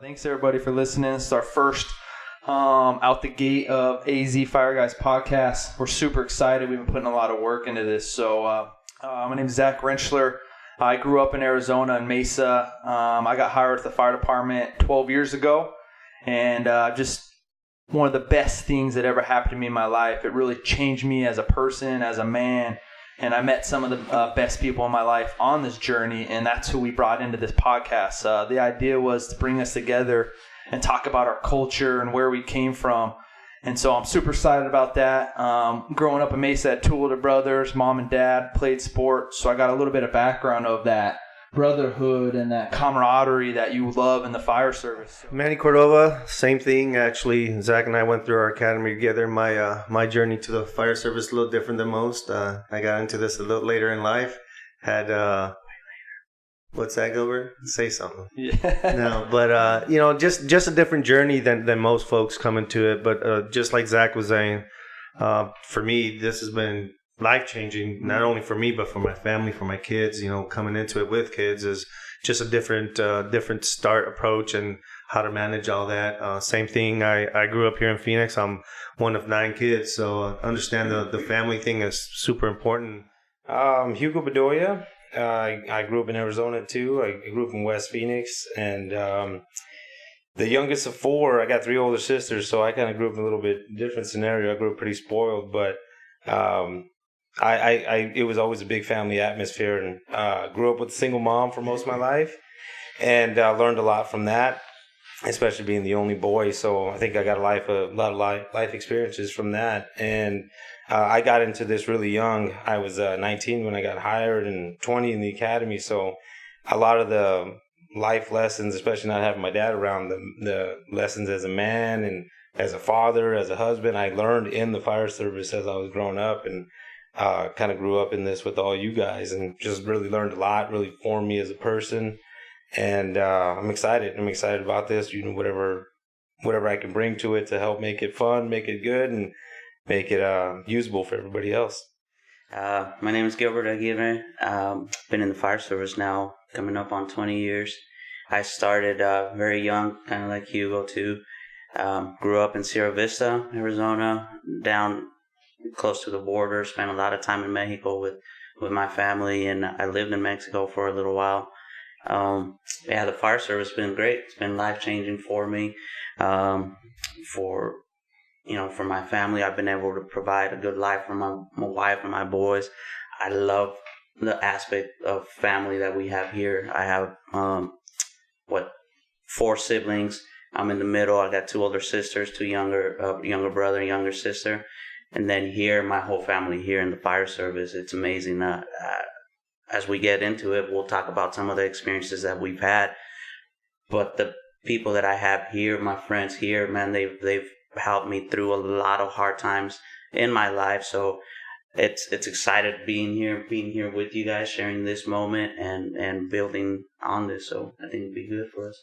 Thanks everybody for listening. This is our first out the gate of AZ Fire Guys podcast. We're super excited. We've been putting a lot of work into this. So my name is Zach Rentschler. I grew up in Arizona in Mesa. I got hired at the fire department 12 years ago, and just one of the best things that ever happened to me in my life. It really changed me as a person, as a man, and I met some of the best people in my life on this journey, and that's who we brought into this podcast. The idea was to bring us together and talk about our culture and where we came from. And so I'm super excited about that. Growing up in Mesa, I had two older brothers, mom and dad, played sports. So I got a little bit of background of that brotherhood and that camaraderie that you love in the fire service. Manny Cordova, same thing. Actually, Zach and I went through our academy together. My journey to the fire service is a little different than most. I got into this a little later in life. Had what's that, Gilbert? Say something. Yeah. No, but just a different journey than most folks come into it. But just like Zach was saying, for me, this has been life-changing, not only for me, but for my family, for my kids. Coming into it with kids is just a different start approach and how to manage all that. Same thing, I grew up here in Phoenix. I'm one of 9 kids, so understand the family thing is super important. Hugo Bedoya. I grew up in Arizona too. I grew up in West Phoenix, and the youngest of 4. I got 3 older sisters, so I kind of grew up in a little bit different scenario. I grew up pretty spoiled, but it was always a big family atmosphere, and grew up with a single mom for most of my life, and learned a lot from that, especially being the only boy. So I think I got a lot of life experiences from that. And I got into this really young. I was 19 when I got hired and 20 in the academy. So a lot of the life lessons, especially not having my dad around, the lessons as a man and as a father, as a husband, I learned in the fire service as I was growing up, and kind of grew up in this with all you guys, and just really learned a lot, really formed me as a person. And I'm excited. I'm excited about this. Whatever I can bring to it to help make it fun, make it good, and make it usable for everybody else. My name is Gilbert Aguirre. Been in the fire service now, coming up on 20 years. I started very young, kind of like Hugo too. Grew up in Sierra Vista, Arizona, down close to the border. Spent a lot of time in Mexico with my family, and I lived in Mexico for a little while. The fire service has been great. It's been life-changing for me. For my family, I've been able to provide a good life for my wife and my boys. I love the aspect of family that we have here. I have 4 siblings. I'm in the middle. I got 2 older sisters, 2 younger brother and younger sister. And then here, my whole family here in the fire service. It's amazing. As we get into it, we'll talk about some of the experiences that we've had. But the people that I have here, my friends here, man, they've helped me through a lot of hard times in my life. So it's excited being here with you guys, sharing this moment and building on this. So I think it'd be good for us.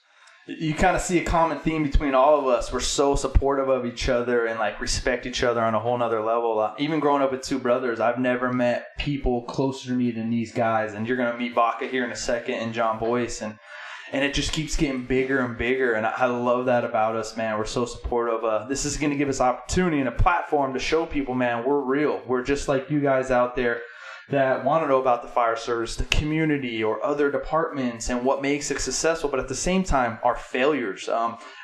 You kind of see a common theme between all of us. We're so supportive of each other and respect each other on a whole nother level. Even growing up with 2 brothers, I've never met people closer to me than these guys. And you're going to meet Baca here in a second, and John Boyce. And it just keeps getting bigger and bigger. And I love that about us, man. We're so supportive. This is going to give us opportunity and a platform to show people, man, we're real. We're just like you guys out there that want to know about the fire service, the community, or other departments, and what makes it successful. But at the same time, our failures.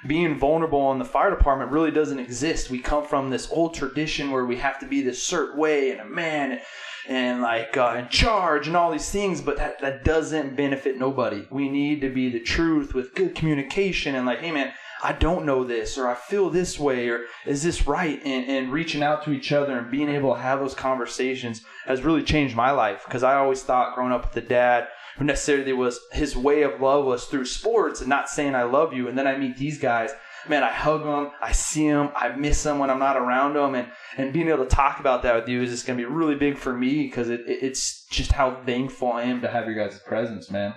Being vulnerable in the fire department really doesn't exist. We come from this old tradition where we have to be this certain way and a man and in charge and all these things, but that doesn't benefit nobody. We need to be the truth with good communication and hey man, I don't know this, or I feel this way, or is this right? And reaching out to each other and being able to have those conversations has really changed my life, because I always thought growing up with a dad who necessarily was his way of love was through sports and not saying I love you. And then I meet these guys, man, I hug them, I see them, I miss them when I'm not around them. And being able to talk about that with you is just going to be really big for me, because it's just how thankful I am to have your guys' presence, man.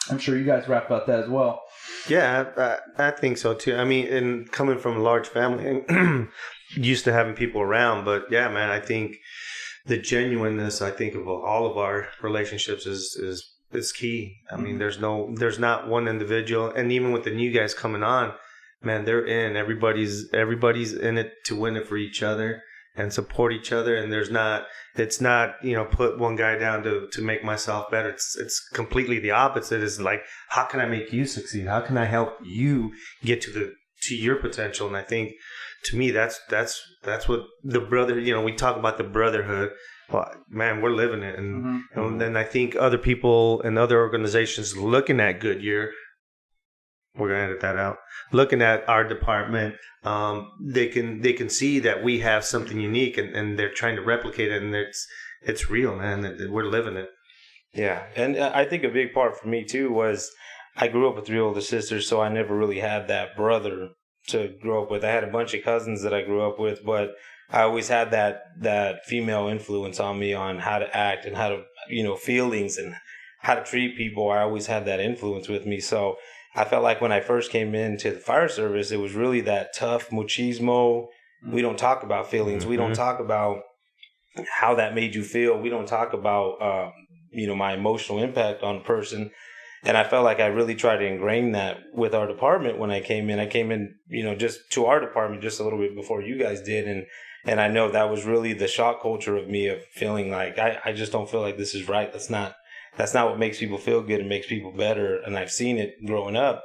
I'm sure you guys rap about that as well. Yeah, I think so too. I mean, and coming from a large family, used to having people around. But yeah, man, I think the genuineness, of all of our relationships is is key. I mean, there's not one individual, and even with the new guys coming on, man, they're in. Everybody's in it to win it for each other and support each other. And it's not, put one guy down to make myself better. It's completely the opposite. It's like, how can I make you succeed? How can I help you get to your potential? And I think, to me, that's what the brother, we talk about the brotherhood. Well, man, we're living it. And then I think other people and other organizations looking at Goodyear, we're going to edit that out, looking at our department, they can see that we have something unique, and they're trying to replicate it, and it's real, man. We're living it. Yeah, and I think a big part for me, too, was I grew up with 3 older sisters, so I never really had that brother to grow up with. I had a bunch of cousins that I grew up with, but I always had that female influence on me on how to act and how to, feelings and how to treat people. I always had that influence with me, so I felt like when I first came into the fire service, it was really that tough machismo. We don't talk about feelings. We don't talk about how that made you feel. We don't talk about, my emotional impact on a person. And I felt like I really tried to ingrain that with our department when I came in. I came in, just to our department just a little bit before you guys did. And I know that was really the shock culture of me, of feeling like I just don't feel like this is right. That's not what makes people feel good and makes people better. And I've seen it growing up.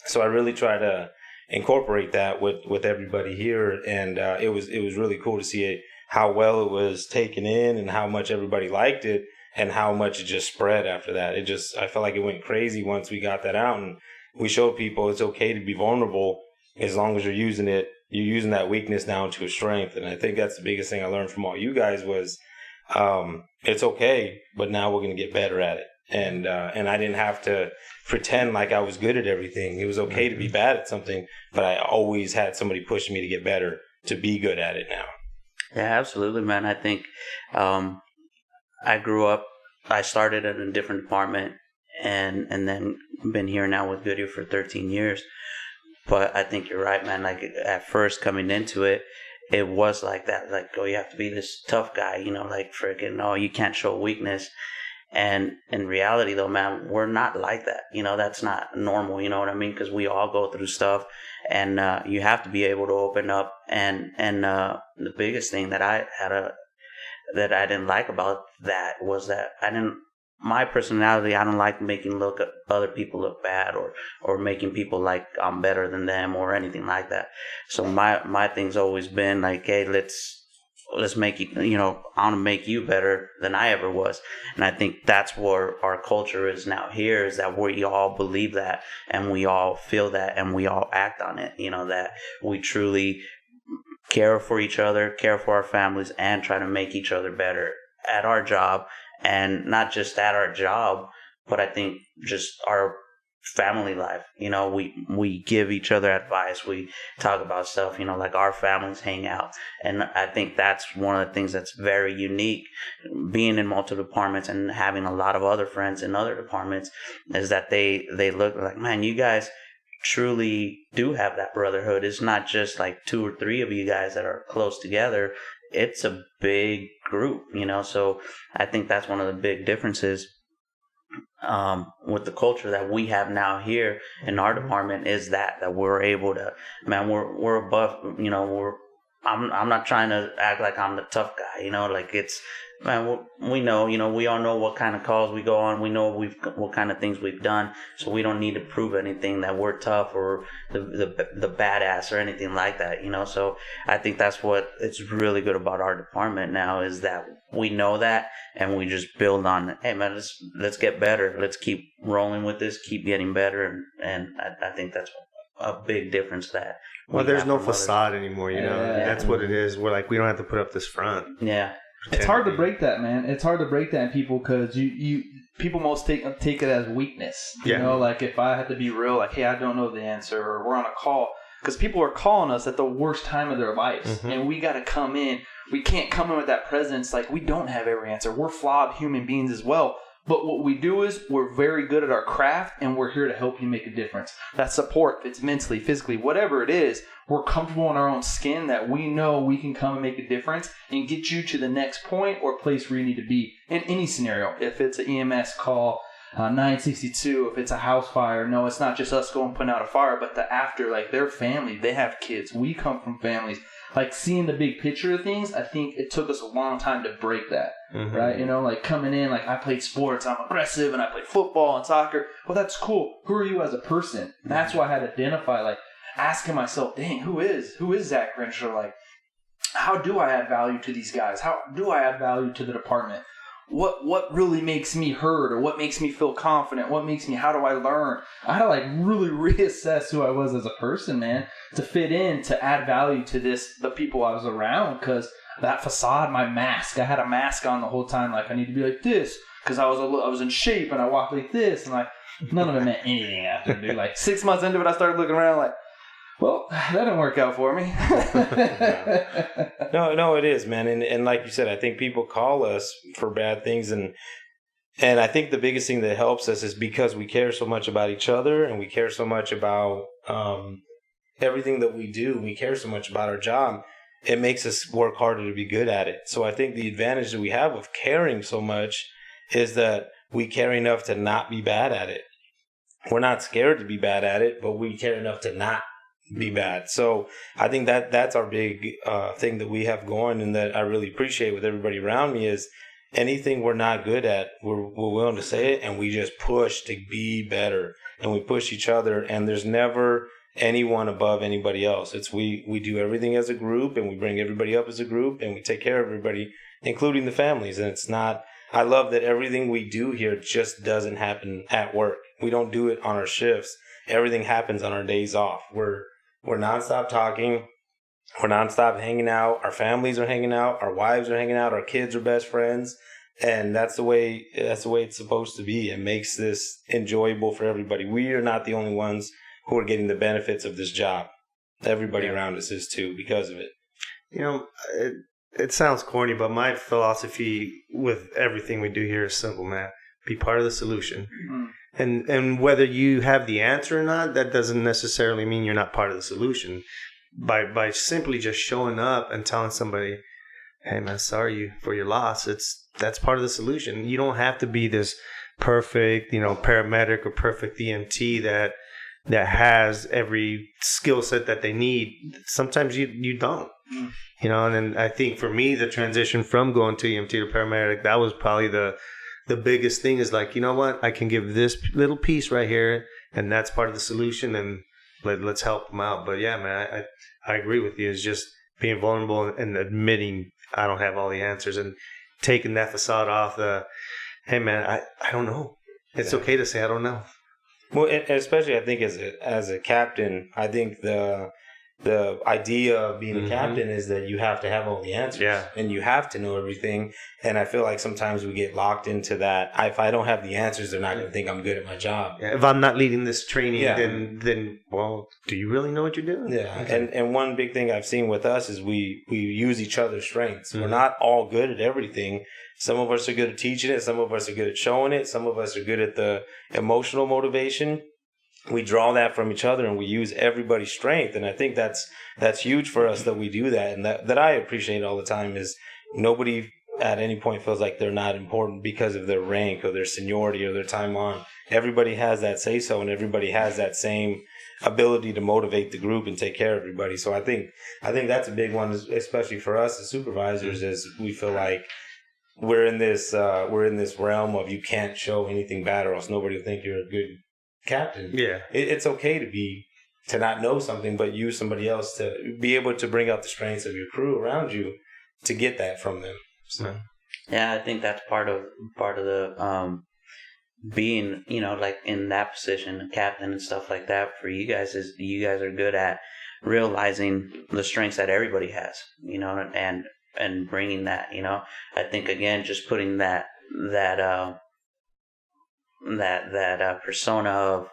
So I really try to incorporate that with everybody here. And it was really cool to see how well it was taken in and how much everybody liked it and how much it just spread after that. I felt like it went crazy once we got that out. And we showed people it's okay to be vulnerable as long as you're using that weakness now into a strength. And I think that's the biggest thing I learned from all you guys was, it's okay, but now we're going to get better at it. And I didn't have to pretend like I was good at everything. It was okay to be bad at something, but I always had somebody pushing me to get better, to be good at it now. Yeah, absolutely, man. I think I started in a different department and then been here now with Goodyear for 13 years. But I think you're right, man. Like at first coming into it, it was like that. Like, oh, you have to be this tough guy, like freaking, oh, you can't show weakness. And in reality, though, man, we're not like that. That's not normal. You know what I mean? Because we all go through stuff, and you have to be able to open up. And the biggest thing that I didn't like about that was that my personality, I don't like making other people look bad or making people like I'm better than them or anything like that. So my thing's always been like, hey, let's make you, I want to make you better than I ever was. And I think that's where our culture is now here, is that we all believe that and we all feel that and we all act on it, that we truly care for each other, care for our families, and try to make each other better at our job. And not just at our job, but I think just our family life. We give each other advice. We talk about stuff, like our families hang out. And I think that's one of the things that's very unique, being in multiple departments and having a lot of other friends in other departments, is that they look like, man, you guys truly do have that brotherhood. It's not just like 2 or 3 of you guys that are close together. It's a big group, so I think that's one of the big differences with the culture that we have now here in our department, is that we're able to, man, we're above, I'm not trying to act like I'm the tough guy, like it's, man, we know, we all know what kind of calls we go on. We know what kind of things we've done. So we don't need to prove anything that we're tough or the badass or anything like that, So I think that's what it's really good about our department now, is that we know that and we just build on, hey man, let's get better. Let's keep rolling with this, keep getting better. And I think that's a big difference that. Well, there's no facade anymore, That's what it is. We're like, we don't have to put up this front. Yeah. It's hard to break that, man. It's hard to break that in people, because people most take it as weakness. Like if I had to be real, like, hey, I don't know the answer, or we're on a call, because people are calling us at the worst time of their lives, and we got to come in. We can't come in with that presence. Like, we don't have every answer. We're flawed human beings as well. But what we do is we're very good at our craft, and we're here to help you make a difference. That support, if it's mentally, physically, whatever it is, we're comfortable in our own skin that we know we can come and make a difference and get you to the next point or place where you need to be in any scenario. If it's an EMS call, 962, if it's a house fire, no, it's not just us going putting out a fire, but the after, like their family, they have kids. We come from families. Like seeing the big picture of things, I think it took us a long time to break that, right? You know, like coming in, like I played sports, I'm aggressive, and I played football and soccer. Well, that's cool. Who are you as a person? And that's why I had to identify, like asking myself, dang, who is Zach Grincher? Like, how do I add value to these guys? How do I add value to the department? What really makes me heard, or what makes me feel confident? What makes me, how do I learn? I had to like really reassess who I was as a person, man, to fit in, to add value to the people I was around. Because that facade, my mask, I had a mask on the whole time. Like I need to be like this because I was in shape and I walked like this, and like none of it meant anything after, dude. Like 6 months into it, I started looking around like, well, that didn't work out for me. No, it is, man. And like you said, I think people call us for bad things. And I think the biggest thing that helps us is because we care so much about each other, and we care so much about everything that we do. We care so much about our job. It makes us work harder to be good at it. So I think the advantage that we have of caring so much is that we care enough to not be bad at it. We're not scared to be bad at it, but we care enough to not be bad. So I think that's our big thing that we have going, and that I really appreciate with everybody around me, is anything we're not good at, we're willing to say it, and we just push to be better, and we push each other, and there's never anyone above anybody else. It's we do everything as a group, and we bring everybody up as a group, and we take care of everybody, including the families. And it's not, I love that everything we do here just doesn't happen at work. We don't do it on our shifts. Everything happens on our days off. We're nonstop talking. We're nonstop hanging out. Our families are hanging out. Our wives are hanging out. Our kids are best friends. And that's the way it's supposed to be. It makes this enjoyable for everybody. We are not the only ones who are getting the benefits of this job. Everybody around us is too, because of it. You know, it sounds corny, but my philosophy with everything we do here is simple, man. Be part of the solution. Mm-hmm. And whether you have the answer or not, that doesn't necessarily mean you're not part of the solution. By simply just showing up and telling somebody, hey man, sorry for your loss, that's part of the solution. You don't have to be this perfect, paramedic or perfect EMT that has every skill set that they need. Sometimes you don't. And then I think for me, the transition from going to EMT to paramedic, that was probably the biggest thing, is like, you know what, I can give this little piece right here, and that's part of the solution, and let's help them out. But yeah, man, I agree with you. It's just being vulnerable and admitting I don't have all the answers, and taking that facade off. Hey man, I don't know. It's okay to say I don't know. Well, especially I think as a captain, I think the idea of being a captain is that you have to have all the answers, and you have to know everything. And I feel like sometimes we get locked into that. If I don't have the answers, they're not going to think I'm good at my job. Yeah, if I'm not leading this training, then well, do you really know what you're doing? Yeah. Okay. And one big thing I've seen with us is we use each other's strengths. We're not all good at everything. Some of us are good at teaching it. Some of us are good at showing it. Some of us are good at the emotional motivation. We draw that from each other, and we use everybody's strength. And I think that's huge for us that we do that. And that I appreciate all the time is nobody at any point feels like they're not important because of their rank or their seniority or their time on. Everybody has that say-so, and everybody has that same ability to motivate the group and take care of everybody. So I think that's a big one, especially for us as supervisors, is we feel like we're in this realm of you can't show anything bad or else nobody will think you're a good captain. Yeah, it's okay to not know something, but use somebody else to be able to bring out the strengths of your crew around you to get that from them. So yeah, I think that's part of the being, like in that position, captain and stuff like that for you guys, is you guys are good at realizing the strengths that everybody has, and bringing that. I think again, just putting that persona of,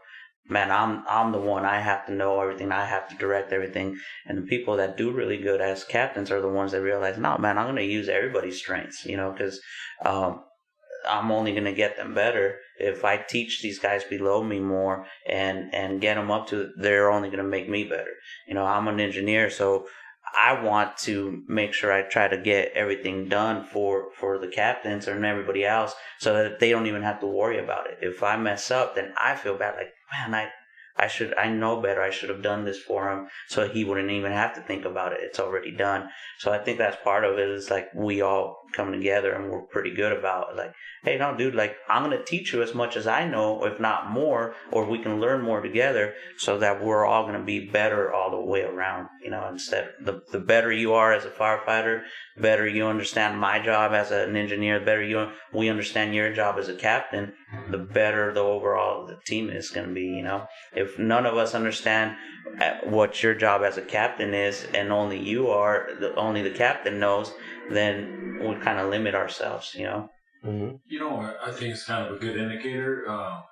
man, I'm the one, I have to know everything, I have to direct everything. And the people that do really good as captains are the ones that realize, no, man, I'm going to use everybody's strengths, because I'm only going to get them better if I teach these guys below me more and get them up to, they're only going to make me better. I'm an engineer, so I want to make sure I try to get everything done for the captains and everybody else, so that they don't even have to worry about it. If I mess up, then I feel bad. Like, man, I know better. I should have done this for him, so he wouldn't even have to think about it. It's already done. So I think that's part of it. Is like we all come together and we're pretty good about like, hey, no, dude, like I'm gonna teach you as much as I know, if not more, or we can learn more together, so that we're all gonna be better all the way around. Instead, the better you are as a firefighter, better you understand my job as an engineer, we understand your job as a captain, the better the overall the team is gonna be. If none of us understand what your job as a captain is, and only only the captain knows, then we kind of limit ourselves. Mm-hmm. I think it's kind of a good indicator of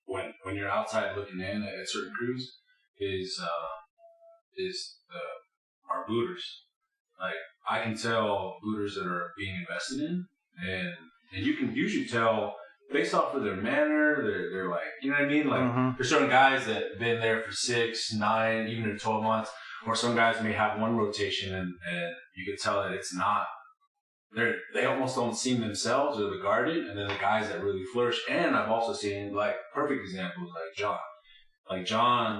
like when you're outside looking in at certain crews is our booters. Like I can tell booters that are being invested in, and you can usually tell based off of their manner. They're like, you know what I mean? Like there's certain guys that have been there for 6, 9, even 12 months, or some guys may have one rotation, and you can tell that it's not. They almost don't seem themselves or the guarded, and then the guys that really flourish. And I've also seen like perfect examples like John. Like John,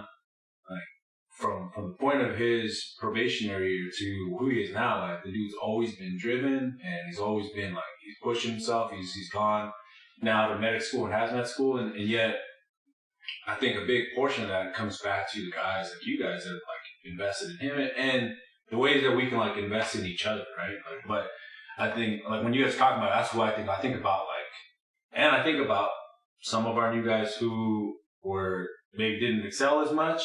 like from the point of his probationary year to who he is now, like the dude's always been driven, and he's always been like he's pushing himself. He's gone now to medic school and hazmat school, and yet I think a big portion of that comes back to the guys like you guys that like invested in him and the ways that we can like invest in each other, right? Like, but I think like when you guys talk about it, that's what I think about and I think about some of our new guys who were maybe didn't excel as much,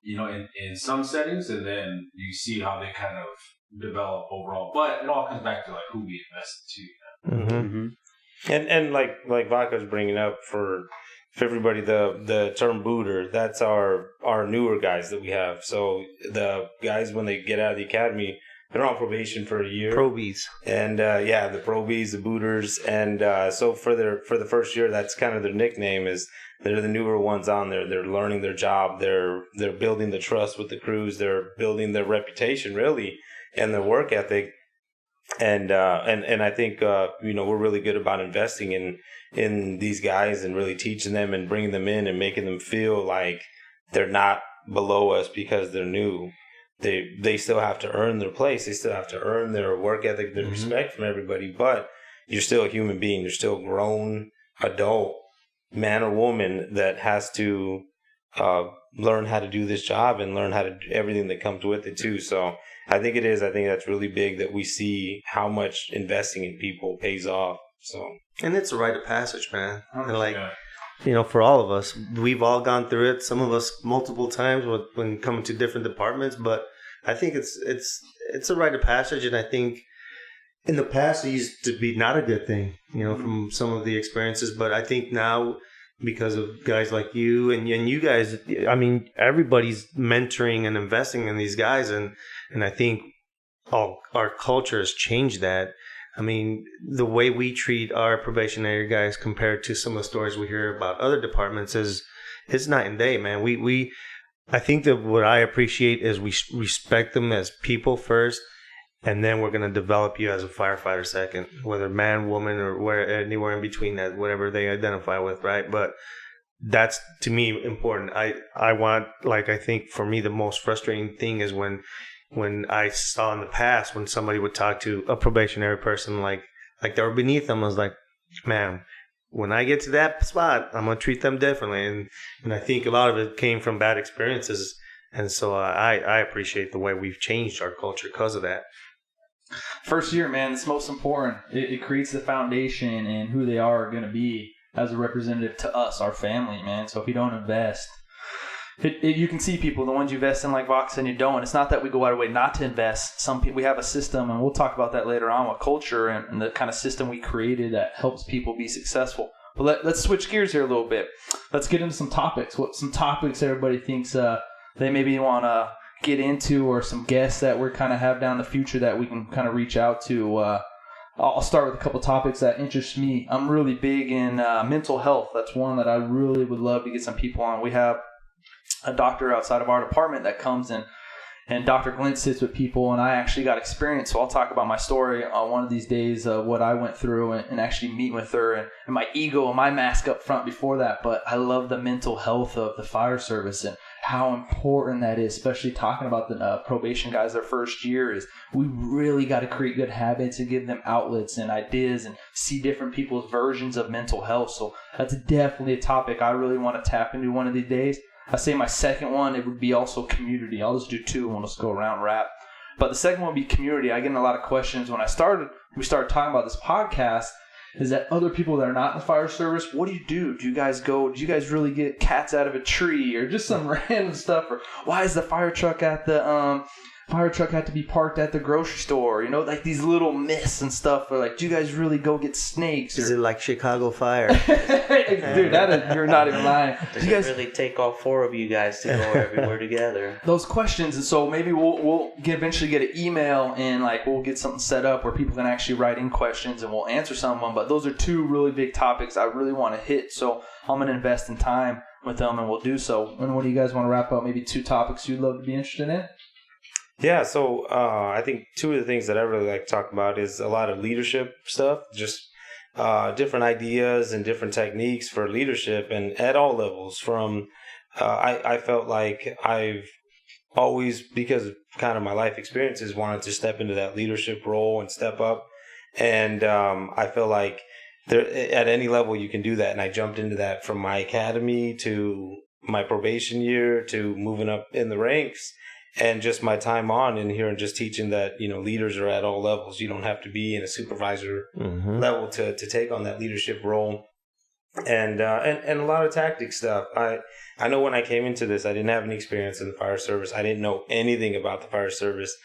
in some settings, and then you see how they kind of develop overall. But it all comes back to like who we invested to. Mm-hmm. And like Vodka's bringing up for everybody, the term booter, that's our newer guys that we have. So the guys, when they get out of the academy, they're on probation for a year. Probies. And the probies, the booters. And so for the first year, that's kind of their nickname, is they're the newer ones on there. They're learning their job. They're building the trust with the crews. They're building their reputation, really, and their work ethic. And I think we're really good about investing in these guys and really teaching them and bringing them in and making them feel like they're not below us because they're new. They still have to earn their place. They still have to earn their work ethic, their respect from everybody. But you're still a human being. You're still a grown adult man or woman that has to learn how to do this job and learn how to do everything that comes with it too. So I think that's really big that we see how much investing in people pays off. So, and it's a rite of passage, man. And for all of us, we've all gone through it. Some of us multiple times when coming to different departments. But I think it's a rite of passage, and I think in the past it used to be not a good thing, from some of the experiences. But I think now, because of guys like you and you guys, I mean, everybody's mentoring and investing in these guys, and I think our culture has changed that. I mean, the way we treat our probationary guys compared to some of the stories we hear about other departments is night and day, man. I think that what I appreciate is we respect them as people first, and then we're going to develop you as a firefighter second, whether man, woman, or anywhere in between that, whatever they identify with, right? But that's, to me, important. I want, I think for me, the most frustrating thing is when I saw in the past when somebody would talk to a probationary person like they were beneath them, I was like, man, when I get to that spot, I'm going to treat them differently. And I think a lot of it came from bad experiences. And so I appreciate the way we've changed our culture because of that. First year, man, it's most important. It creates the foundation and who they are going to be as a representative to us, our family, man. So if you don't invest, you can see people, the ones you invest in like Vox and you don't. It's not that we go out of our way not to invest. Some people, we have a system, and we'll talk about that later on, with culture and the kind of system we created that helps people be successful. But let's switch gears here a little bit. Let's get into some topics. Some topics everybody thinks they maybe want to get into, or some guests that we're kind of have down the future that we can kind of reach out to. I'll start with a couple topics that interest me. I'm really big in mental health. That's one that I really would love to get some people on. We have a doctor outside of our department that comes in, and Dr. Glenn sits with people, and I actually got experience. So I'll talk about my story on one of these days, what I went through, and actually meet with her, and my ego and my mask up front before that. But I love the mental health of the fire service and how important that is, especially talking about the probation guys their first year. Is we really got to create good habits and give them outlets and ideas and see different people's versions of mental health. So that's definitely a topic I really want to tap into one of these days. I say my second one, it would be also community. I'll just do two and we'll just go around wrap. But the second one would be community. I get a lot of questions when we started talking about this podcast, is that other people that are not in the fire service, what do you do? Do you guys really get cats out of a tree or just some random stuff? Or why is the fire truck at the fire truck had to be parked at the grocery store? You know, like these little myths and stuff. Or like, do you guys really go get snakes? Is it like Chicago Fire? Dude, you're not even lying. Does it really take all four of you guys to go everywhere together? Those questions, and so maybe we'll eventually get an email and like we'll get something set up where people can actually write in questions and we'll answer some of them. But those are two really big topics I really want to hit. So I'm going to invest in time with them and we'll do so. And what do you guys want to wrap up? Maybe two topics you'd love to be interested in? Yeah, so I think two of the things that I really like to talk about is a lot of leadership stuff, just different ideas and different techniques for leadership, and at all levels. From I felt like I've always, because of kind of my life experiences, wanted to step into that leadership role and step up, and I feel like at any level you can do that, and I jumped into that from my academy to my probation year to moving up in the ranks. And just my time on in here and just teaching that, you know, leaders are at all levels. You don't have to be in a supervisor level to take on that leadership role. And a lot of tactic stuff. I know when I came into this, I didn't have any experience in the fire service. I didn't know anything about the fire service.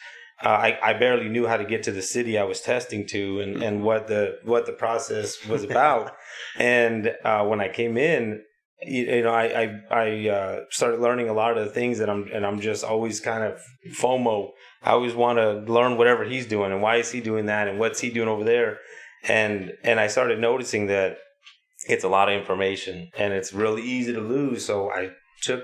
I barely knew how to get to the city I was testing to and what the process was about. And when I came in, you know, I started learning a lot of the things that I'm just always kind of FOMO. I always want to learn whatever he's doing and why is he doing that and what's he doing over there. And I started noticing that it's a lot of information and it's really easy to lose. So I took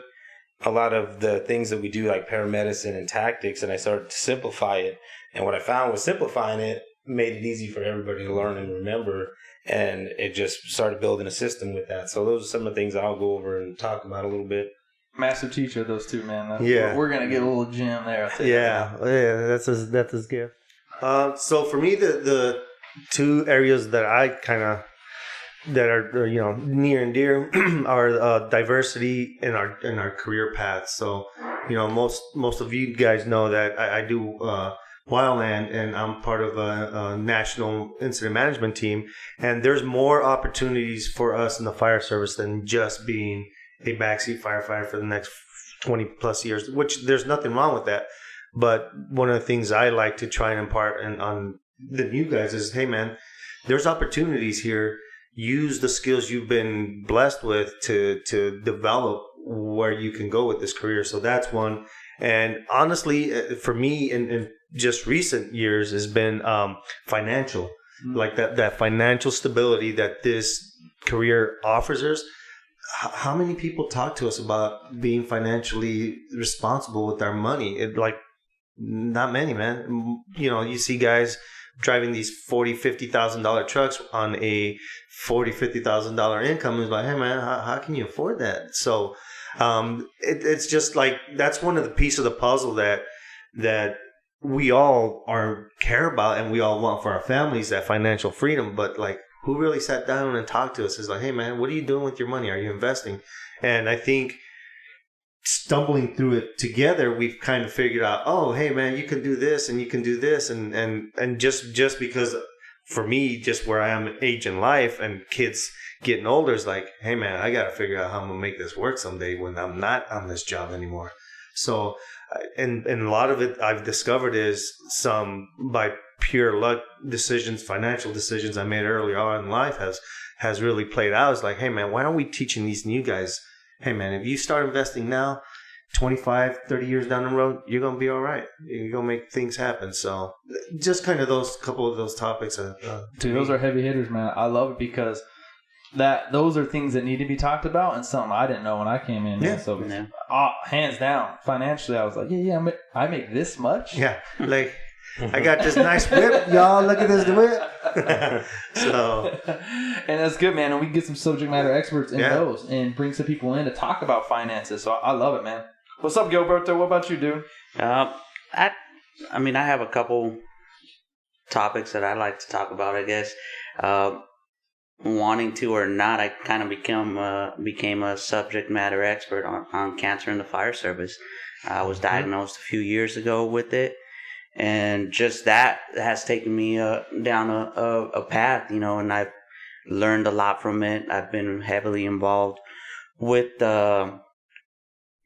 a lot of the things that we do, like paramedicine and tactics, and I started to simplify it. And what I found was simplifying it made it easy for everybody to learn and remember. And it just started building a system with that. So those are some of the things I'll go over and talk about a little bit. Massive teacher, those two, man. We're going to get a little gem there. Yeah, that's his gift. So for me, the two areas that I kind of, that are, you know, near and dear are diversity in our career paths. So, you know, most of you guys know that I do wildland, and I'm part of a national incident management team. And there's more opportunities for us in the fire service than just being a backseat firefighter for the next 20 plus years, which there's nothing wrong with that. But one of the things I like to try and impart on the new guys is, hey man, there's opportunities here. Use the skills you've been blessed with to develop where you can go with this career. So that's one. And honestly, for me, in just recent years, has been financial, like that financial stability that this career offers us. How many people talk to us about being financially responsible with our money? Not many, man. You know, you see guys driving these $40,000-$50,000 trucks on a $40,000-$50,000 income. Is like, hey man, how can you afford that? So it's just like, that's one of the pieces of the puzzle that we all care about and we all want for our families, that financial freedom. But like, who really sat down and talked to us is like, hey man, what are you doing with your money? Are you investing? And I think stumbling through it together, we've kind of figured out, oh, hey man, you can do this and you can do this. And just because for me, just where I am age in life and kids getting older, is like, hey man, I got to figure out how I'm going to make this work someday when I'm not on this job anymore. So, and a lot of it I've discovered is some by pure luck decisions, financial decisions I made earlier on in life has really played out. It's like, hey man, why aren't we teaching these new guys, hey man, if you start investing now, 25, 30 years down the road, you're going to be all right. You're going to make things happen. So just kind of those couple of those topics. Dude, those are heavy hitters, man. I love it because those are things that need to be talked about, and something I didn't know when I came in. Yeah. So hands down, financially, I was like, I make this much. Yeah, like I got this nice whip, y'all. Look at this whip. So, and that's good, man. And we can get some subject matter experts in Yeah. those and bring some people in to talk about finances. So I love it, man. What's up, Gilberto? What about you, dude? I have a couple topics that I like to talk about, I guess. Wanting to or not, I kind of became a subject matter expert on cancer in the fire service. I was diagnosed a few years ago with it, and just that has taken me down a path, and I've learned a lot from it. I've been heavily involved with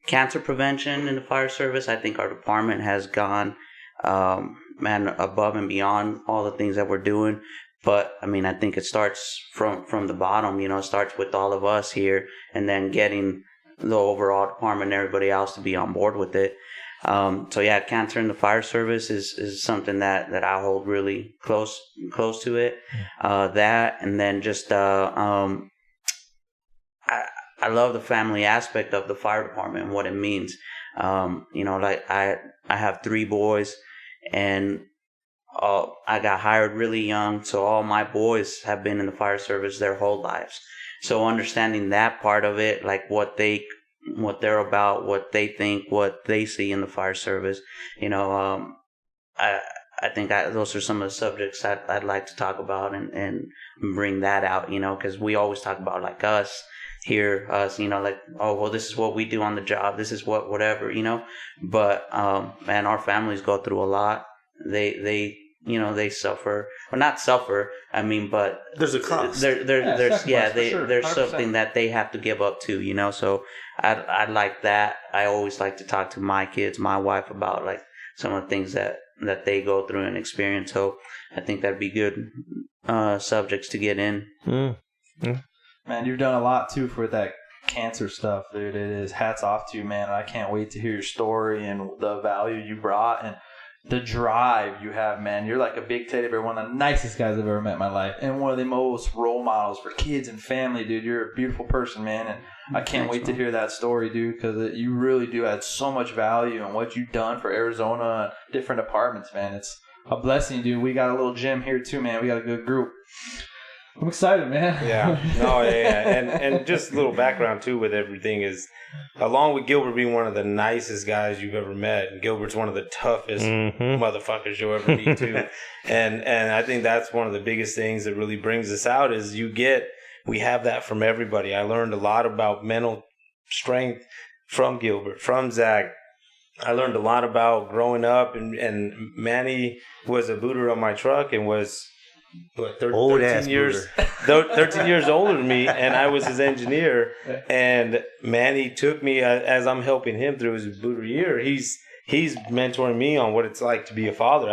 cancer prevention in the fire service. I think our department has gone above and beyond all the things that we're doing. But I think it starts from the bottom. It starts with all of us here, and then getting the overall department and everybody else to be on board with it. Cancer in the fire service is something that I hold really close to it. That, and then just I love the family aspect of the fire department and what it means. I have 3 boys, and I got hired really young, so all my boys have been in the fire service their whole lives. So understanding that part of it, like what they're about, what they think, what they see in the fire service, I think those are some of the subjects I'd like to talk about and bring that out, because we always talk about like us here, this is what we do on the job, this is whatever, but our families go through a lot. They suffer, well, not suffer, but there's a cost. There's something that they have to give up to, so I like that. I always like to talk to my kids, my wife, about like some of the things that they go through and experience. So I think that'd be good subjects to get in. Man, you've done a lot too for that cancer stuff, dude. It is hats off to you, man. I can't wait to hear your story and the value you brought and the drive you have, man. You're like a big teddy bear, one of the nicest guys I've ever met in my life, and one of the most role models for kids and family, dude. You're a beautiful person, man, and I can't wait to hear that story, dude, because you really do add so much value in what you've done for Arizona and different departments, man. It's a blessing, dude. We got a little gym here too, man. We got a good group. I'm excited, man. And just a little background too with everything is, along with Gilbert being one of the nicest guys you've ever met, and Gilbert's one of the toughest motherfuckers you'll ever meet too. and I think that's one of the biggest things that really brings us out is we have that from everybody. I learned a lot about mental strength from Gilbert, from Zach. I learned a lot about growing up, and Manny was a booter on my truck and was 13 years older than me, and I was his engineer. And Manny took me as I'm helping him through his booter year. He's mentoring me on what it's like to be a father.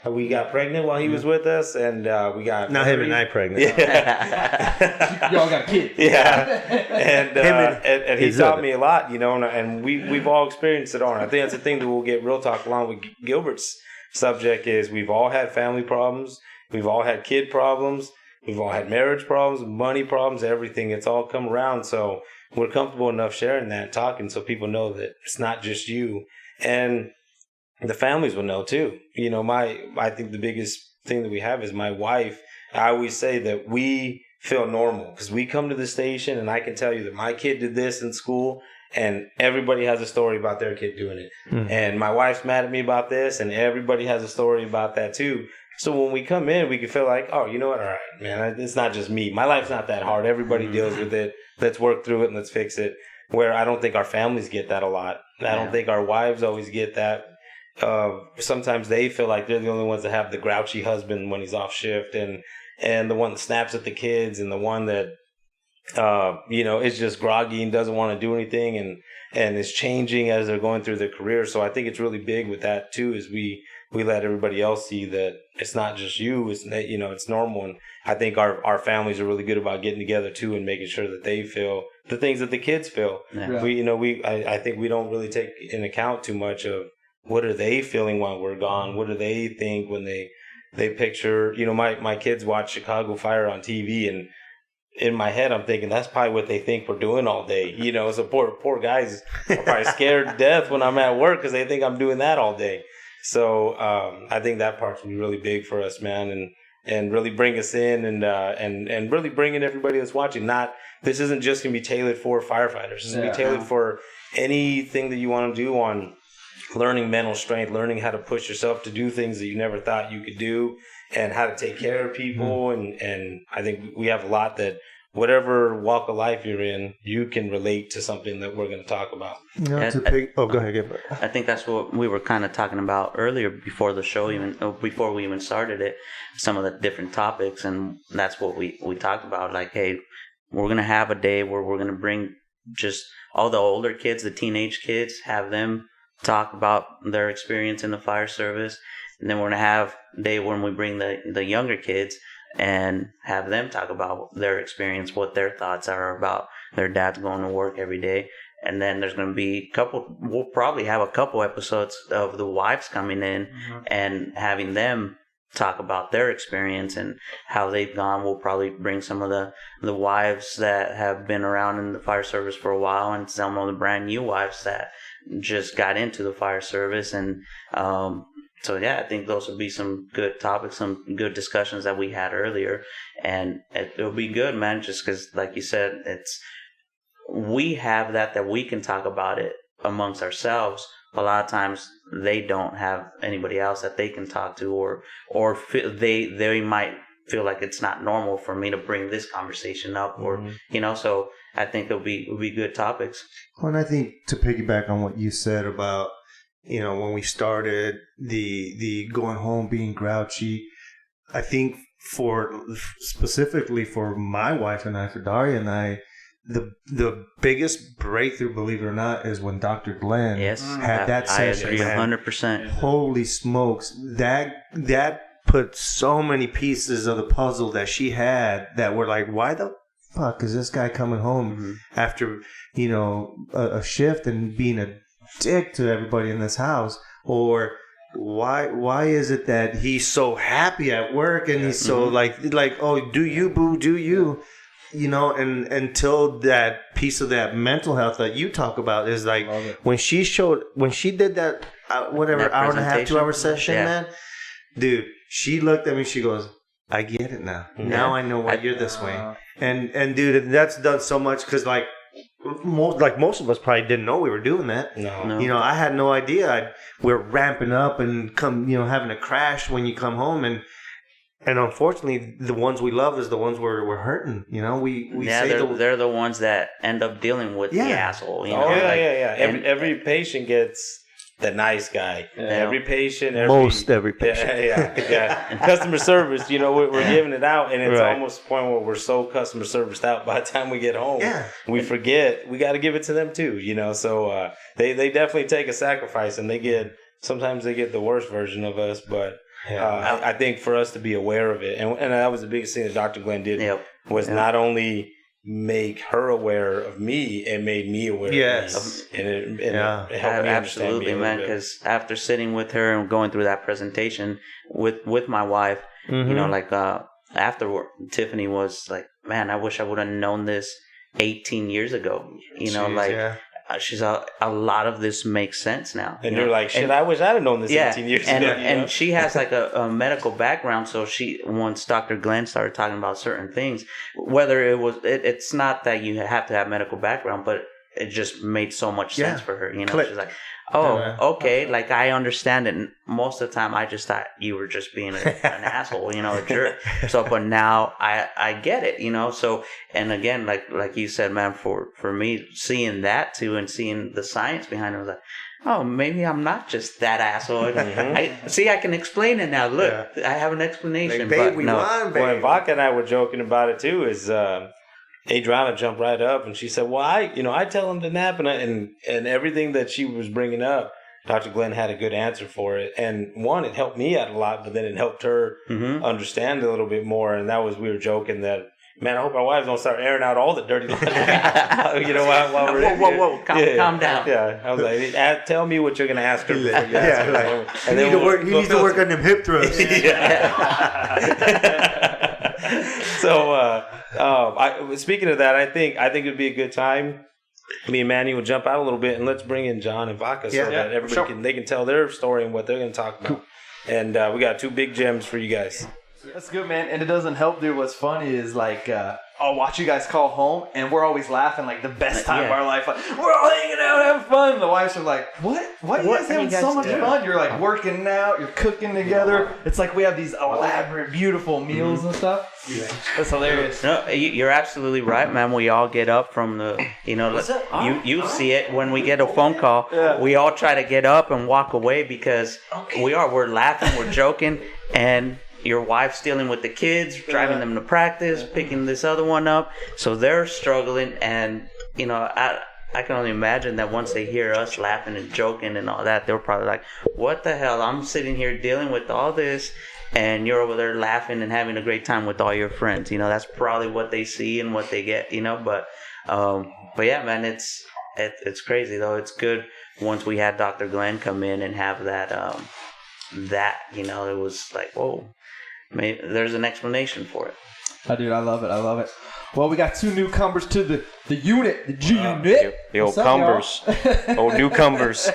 We got pregnant while he was with us, and we got not him and I pregnant. Yeah. Y'all got kids. Yeah, and he taught me a lot, and we've all experienced it on. I think that's the thing that we'll get real talk along with Gilbert's subject is we've all had family problems. We've all had kid problems. We've all had marriage problems, money problems, everything. It's all come around. So we're comfortable enough sharing that and talking so people know that it's not just you. And the families will know too. I think the biggest thing that we have is my wife. I always say that we feel normal because we come to the station and I can tell you that my kid did this in school and everybody has a story about their kid doing it. And my wife's mad at me about this and everybody has a story about that too. So when we come in, we can feel like, oh, you know what? All right, man, it's not just me. My life's not that hard. Everybody deals with it. Let's work through it and let's fix it. Where I don't think our families get that a lot. I don't think our wives always get that. Sometimes they feel like they're the only ones that have the grouchy husband when he's off shift and the one that snaps at the kids and the one that, is just groggy and doesn't want to do anything and is changing as they're going through their career. So I think it's really big with that too, is we let everybody else see that it's not just you, it's normal. And I think our families are really good about getting together too and making sure that they feel the things that the kids feel. Yeah. I think we don't really take in account too much of what are they feeling while we're gone? What do they think when they picture, my kids watch Chicago Fire on TV and in my head, I'm thinking that's probably what they think we're doing all day. You know, so poor guys are probably scared to death when I'm at work because they think I'm doing that all day. So I think that part's gonna be really big for us, man, and really bring us in and really bring in everybody that's watching. This isn't just gonna be tailored for firefighters. It's gonna be tailored for anything that you want to do on learning mental strength, learning how to push yourself to do things that you never thought you could do, and how to take care of people. And I think we have a lot that whatever walk of life you're in, you can relate to something that we're going to talk about. Go ahead, Gabriel. I think that's what we were kind of talking about earlier before the show, before we even started it, some of the different topics. And that's what we talked about. Like, hey, we're going to have a day where we're going to bring just all the older kids, the teenage kids, have them talk about their experience in the fire service. And then we're going to have a day when we bring the younger kids and have them talk about their experience, what their thoughts are about their dads going to work every day. And then there's going to be we'll probably have a couple episodes of the wives coming in and having them talk about their experience and how they've gone. We'll probably bring some of the wives that have been around in the fire service for a while and some of the brand new wives that just got into the fire service. And so, I think those would be some good topics, some good discussions that we had earlier. And it'll be good, man, just because, like you said, we have that we can talk about it amongst ourselves. A lot of times they don't have anybody else that they can talk to, or they might feel like it's not normal for me to bring this conversation up, or so I think it'll be good topics. Well, and I think to piggyback on what you said about, when we started the going home being grouchy, I think specifically for my wife and I, for Daria and I, the biggest breakthrough, believe it or not, is when Dr. Glenn had that session. I agree 100%. Holy smokes, that put so many pieces of the puzzle that she had that were like, why the fuck is this guy coming home after a shift and being a dick to everybody in this house? Or why is it that he's so happy at work and he's so like oh, do you, boo, do you? And until that piece of that mental health that you talk about is like when she did that hour and a half, 2 hour session, man, dude, she looked at me, she goes, I get it now. Now I know why you're this way. And dude, that's done so much because most of us probably didn't know we were doing that. No. I had no idea. We're ramping up and having a crash when you come home, and unfortunately, the ones we love is the ones we're hurting. We say they're the ones that end up dealing with the asshole. Every patient gets the nice guy. Yeah. Every patient. Every patient. Yeah. Customer service, we're giving it out, and it's almost a point where we're so customer serviced out by the time we get home. Yeah. We forget we got to give it to them too, So they definitely take a sacrifice, and sometimes they get the worst version of us, but I think for us to be aware of it, and that was the biggest thing that Dr. Glenn did, was not only make her aware of me, it made me aware of me. And it helped me absolutely, man, because after sitting with her and going through that presentation with my wife, afterward, Tiffany was like, man, I wish I would have known this 18 years ago. She's a lot of this makes sense now. And you're like, shit, I wish I'd have known this 18 years ago. And she has like a medical background, so once Dr. Glenn started talking about certain things, whether it's not that you have to have medical background, but it just made so much sense for her. She's like, oh, okay, like I understand it. And most of the time, I just thought you were just being an asshole, a jerk. So, but now I get it, So, and again, like you said, man, for me, seeing that too and seeing the science behind it, I was like, oh, maybe I'm not just that asshole. I can explain it now. Look, I have an explanation. Like, babe, we won, babe. Well, Vodka and I were joking about it too. Is Adriana jumped right up and she said, well, I tell him to nap, and everything that she was bringing up, Dr. Glenn had a good answer for it. And one, it helped me out a lot, but then it helped her understand a little bit more. And we were joking that, man, I hope our wives don't start airing out all the dirty laundry. While we're whoa, calm down. Yeah, I was like, tell me what you're gonna ask her. You need to work on them hip thrusts. So Speaking of that, I think it'd be a good time. Me and Manny will jump out a little bit and let's bring in John and Vaca so that everybody can tell their story and what they're going to talk about. Cool. And we got 2 big gems for you guys. That's good, man. And it doesn't help, dude. What's funny is like I'll watch you guys call home and we're always laughing like the best time of our life. Like, we're all hanging out, having fun. The wives are like, what? What? You guys having so much fun? You're like working out, you're cooking together. It's like we have these elaborate, beautiful meals and stuff. That's hilarious. No, you're absolutely right, man. We all get up from the, you see it when we get a phone call. Yeah. We all try to get up and walk away because we're laughing, we're joking, and your wife's dealing with the kids, driving them to practice, picking this other one up. So they're struggling, and I can only imagine that once they hear us laughing and joking and all that, they're probably like, what the hell? I'm sitting here dealing with all this, and you're over there laughing and having a great time with all your friends. That's probably what they see and what they get, but yeah, man, it's crazy though. It's good once we had Dr. Glenn come in and have that, it was like, whoa, maybe there's an explanation for it. Dude, I love it. Well, we got 2 newcomers to the unit, the G unit. The old cumbers. Old newcomers.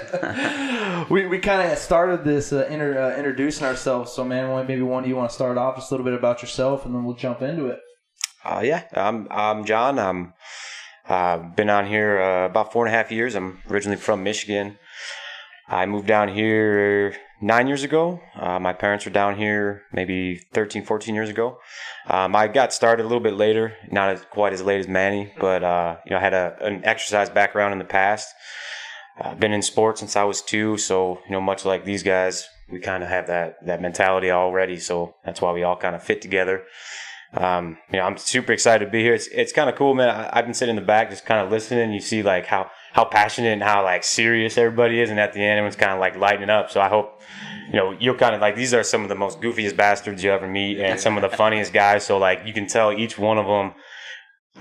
We kind of started this introducing ourselves. So, man, maybe one of you want to start off just a little bit about yourself, and then we'll jump into it. I'm John. I've been on here about 4.5 years. I'm originally from Michigan. I moved down here 9 years ago. My parents were down here maybe 13, 14 years ago. I got started a little bit later, not quite as late as Manny, but I had an exercise background in the past. I've been in sports since I was 2, so much like these guys, we kind of have that mentality already. So that's why we all kind of fit together. I'm super excited to be here. It's kind of cool, man. I've been sitting in the back just kind of listening. You see like how passionate and how like serious everybody is, and at the end everyone's kind of like lighting up. So I hope you'll kind of like, these are some of the most goofiest bastards you ever meet and some of the funniest guys. So like you can tell each one of them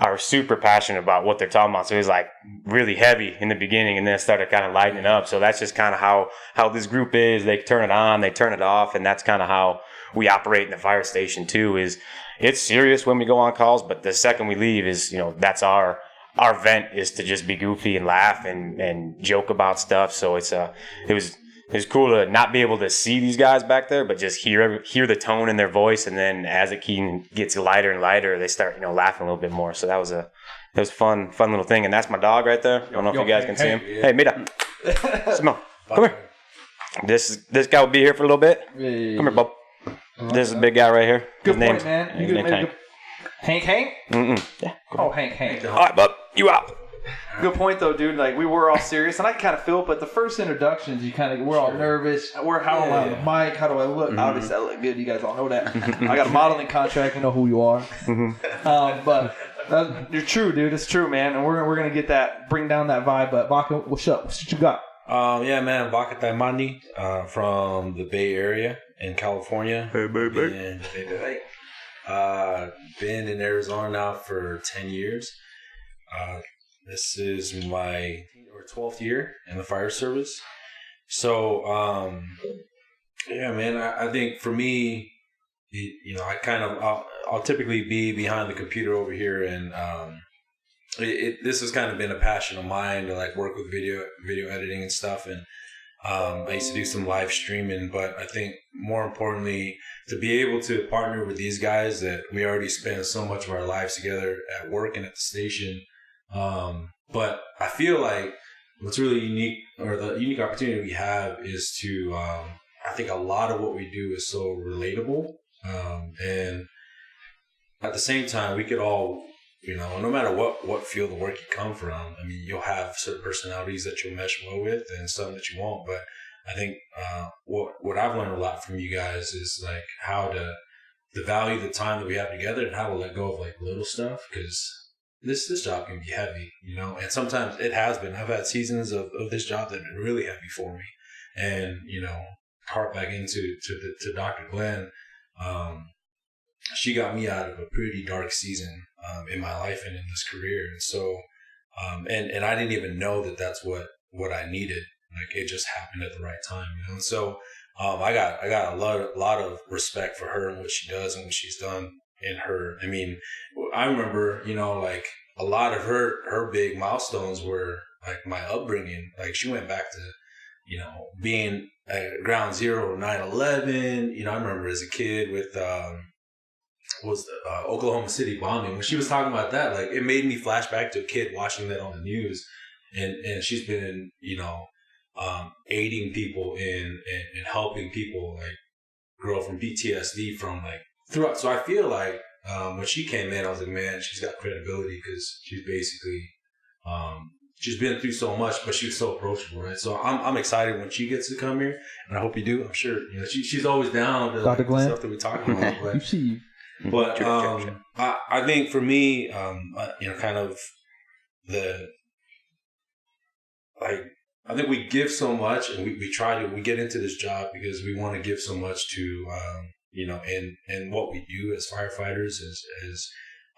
are super passionate about what they're talking about. So it was like really heavy in the beginning and then it started kind of lightening up. So that's just kind of how this group is. They turn it on, they turn it off, and that's kind of how we operate in the fire station too. Is it's serious when we go on calls, but the second we leave is, that's our vent, is to just be goofy and laugh and joke about stuff. So it was cool to not be able to see these guys back there, but just hear the tone in their voice. And then as it gets lighter and lighter, they start, laughing a little bit more. So that was a fun little thing. And that's my dog right there. I don't know if you guys can see him. Hey, Mira. Smell. Come here. This guy will be here for a little bit. Come here, Bob. This is a big guy right here. Good point, man. His name's Hank. Hank? Yeah. Oh, Hank. All right, Bob. You out. Good point, though, dude. Like, we were all serious, and I kind of feel it, but the first introductions, we're all nervous. How am I on the mic? How do I look? Mm-hmm. Obviously, I look good. You guys all know that. I got a modeling contract. You know who you are. Mm-hmm. But you're true, dude. It's true, man. And we're going to bring down that vibe. But, Vaca, what's up? What you got? Yeah, man. Vaca Taimani from the Bay Area in California. Hey, baby. Been in Arizona now for 10 years. This is my 12th year in the fire service. So, yeah, man, I think for me, I'll typically be behind the computer over here, and this has kind of been a passion of mine to like work with video editing and stuff. And I used to do some live streaming, but I think more importantly, to be able to partner with these guys that we already spend so much of our lives together at work and at the station. But I feel like what's really unique, or the unique opportunity we have, is to, I think a lot of what we do is so relatable. And at the same time, we could all, no matter what field of work you come from, I mean, you'll have certain personalities that you'll mesh well with and some that you won't. But I think what I've learned a lot from you guys is like how to value the time that we have together and how to let go of like little stuff, because this job can be heavy, and sometimes it has been. I've had seasons of this job that have been really heavy for me. And, harp back into Dr. Glenn, she got me out of a pretty dark season in my life and in this career. And so, and I didn't even know that that's what I needed. Like, it just happened at the right time, And so, I got a lot of respect for her and what she does and what she's done in her. I mean, I remember, like a lot of her big milestones were like my upbringing. Like she went back to, being at ground zero of 9/11. I remember as a kid with, was the Oklahoma City bombing. When she was talking about that, like it made me flash back to a kid watching that on the news. And she's been, aiding people and helping people like grow from PTSD from like throughout. So I feel like when she came in, I was like, man, she's got credibility because she's basically she's been through so much, but she's so approachable, right? So I'm excited when she gets to come here, and I hope you do. I'm sure she's always down to Dr. Glenn? the stuff that we talk about. But, see. But I think for me, kind of the like. I think we give so much, and we get into this job because we want to give so much to, and what we do as firefighters, as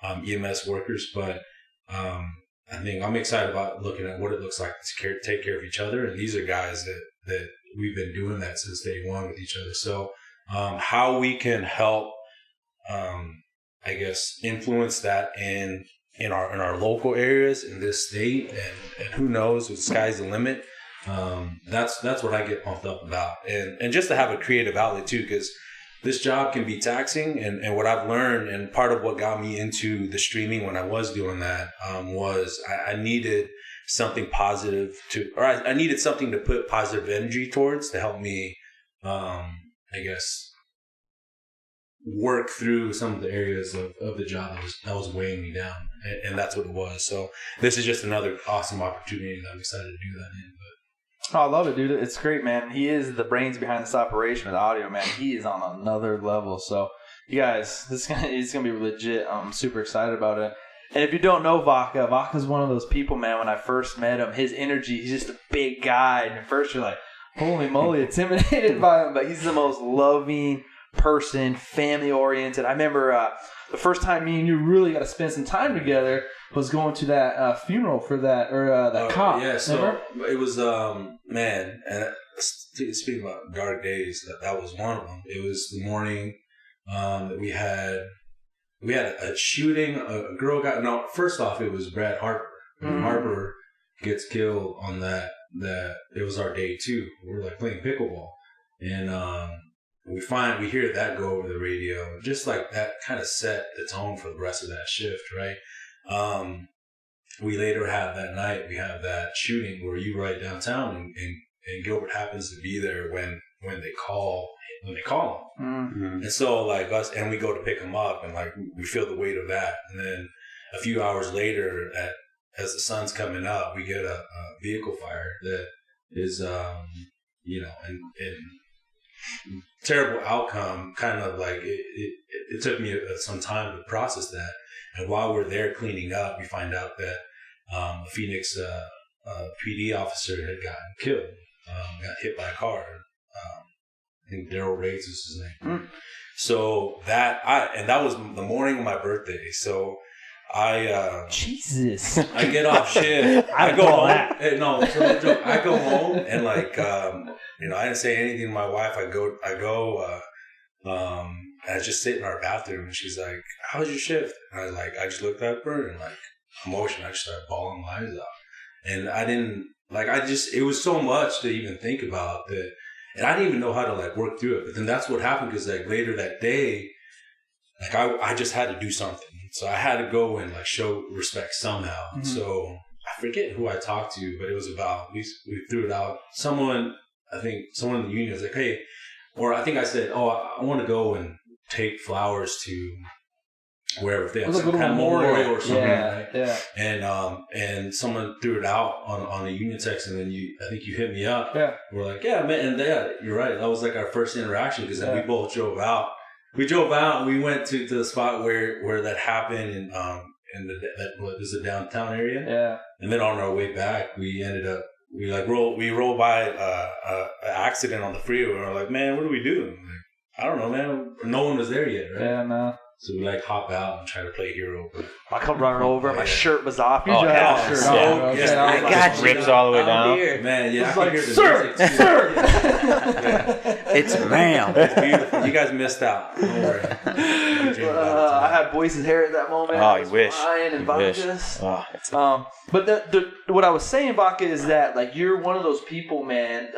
EMS workers. But I think I'm excited about looking at what it looks like to take care of each other. And these are guys that we've been doing that since day one with each other. So how we can help, I guess, influence that in our local areas in this state, and who knows, the sky's the limit. That's what I get pumped up about, and just to have a creative outlet too, because this job can be taxing, and what I've learned, and part of what got me into the streaming when I was doing that, was I needed something positive I needed something to put positive energy towards to help me, I guess, work through some of the areas of the job that was weighing me down, and that's what it was. So this is just another awesome opportunity that I'm excited to do that in. Oh, I love it, dude. It's great, man. He is the brains behind this operation with audio, man. He is on another level. So, you guys, it's gonna be legit. I'm super excited about it. And if you don't know Vaca's one of those people, man. When I first met him, his energy, he's just a big guy. And at first you're like, holy moly, intimidated by him. But he's the most loving person, family-oriented. I remember the first time me and you really got to spend some time together was going to that funeral for that, or that cop. Yeah, so remember? it was, man, and speaking about dark days, that was one of them. It was the morning that we had a shooting. A girl got, no, first off, it was Brad Harper. Mm-hmm. Harper gets killed on that. It was our day too. We were like playing pickleball, and we hear that go over the radio. Just like that kind of set the tone for the rest of that shift, right? We later have that night, we have that shooting where you ride downtown, and Gilbert happens to be there when they call him. Mm-hmm. And so like us, and we go to pick him up, and like we feel the weight of that. And then a few hours later, as the sun's coming up, we get a vehicle fire that is, and terrible outcome. Kind of like it took me some time to process that. And while we're there cleaning up, we find out that a Phoenix PD officer had gotten killed, got hit by a car. I think Daryl Raids was his name. Mm. So that was the morning of my birthday. So Jesus, I get off shift. I go home. No, I go home and like I didn't say anything to my wife. I go. I just sit in our bathroom, and she's like, "How's your shift?" And I just looked at her, and like emotion, I just started bawling my eyes out. And I didn't it was so much to even think about that, and I didn't even know how to like work through it. But then that's what happened, because like later that day, like I just had to do something, so I had to go and like show respect somehow. Mm-hmm. So I forget who I talked to, but it was about we threw it out. Someone in the union was like, "Hey," or I think I said, "Oh, I want to go and take flowers to wherever, if they have some kind of memorial or something." Yeah, right? Yeah. And someone threw it out on a union text, and then I think you hit me up. Yeah. We're like, "Yeah, man," and yeah, you're right. That was like our first interaction, because then we both drove out. We drove out, and we went to the spot where that happened, and what is the downtown area. Yeah. And then on our way back, we ended up we rolled by an accident on the freeway, and we're like, "Man, what do we do?" I don't know, man. No one was there yet, right? Yeah, no. So we like hop out and try to play hero. I come running over. My shirt was off. Oh, hell, shirt off. Yeah. I got you. Rips all the way down. Man, yeah. It's like, sir. It's ma'am. It's beautiful. You guys missed out. Don't worry. I had had Boyce's hair at that moment. Oh, you wish. Ryan and Vaca's. Oh, it's But what I was saying, Vaca, is that like you're one of those people, man.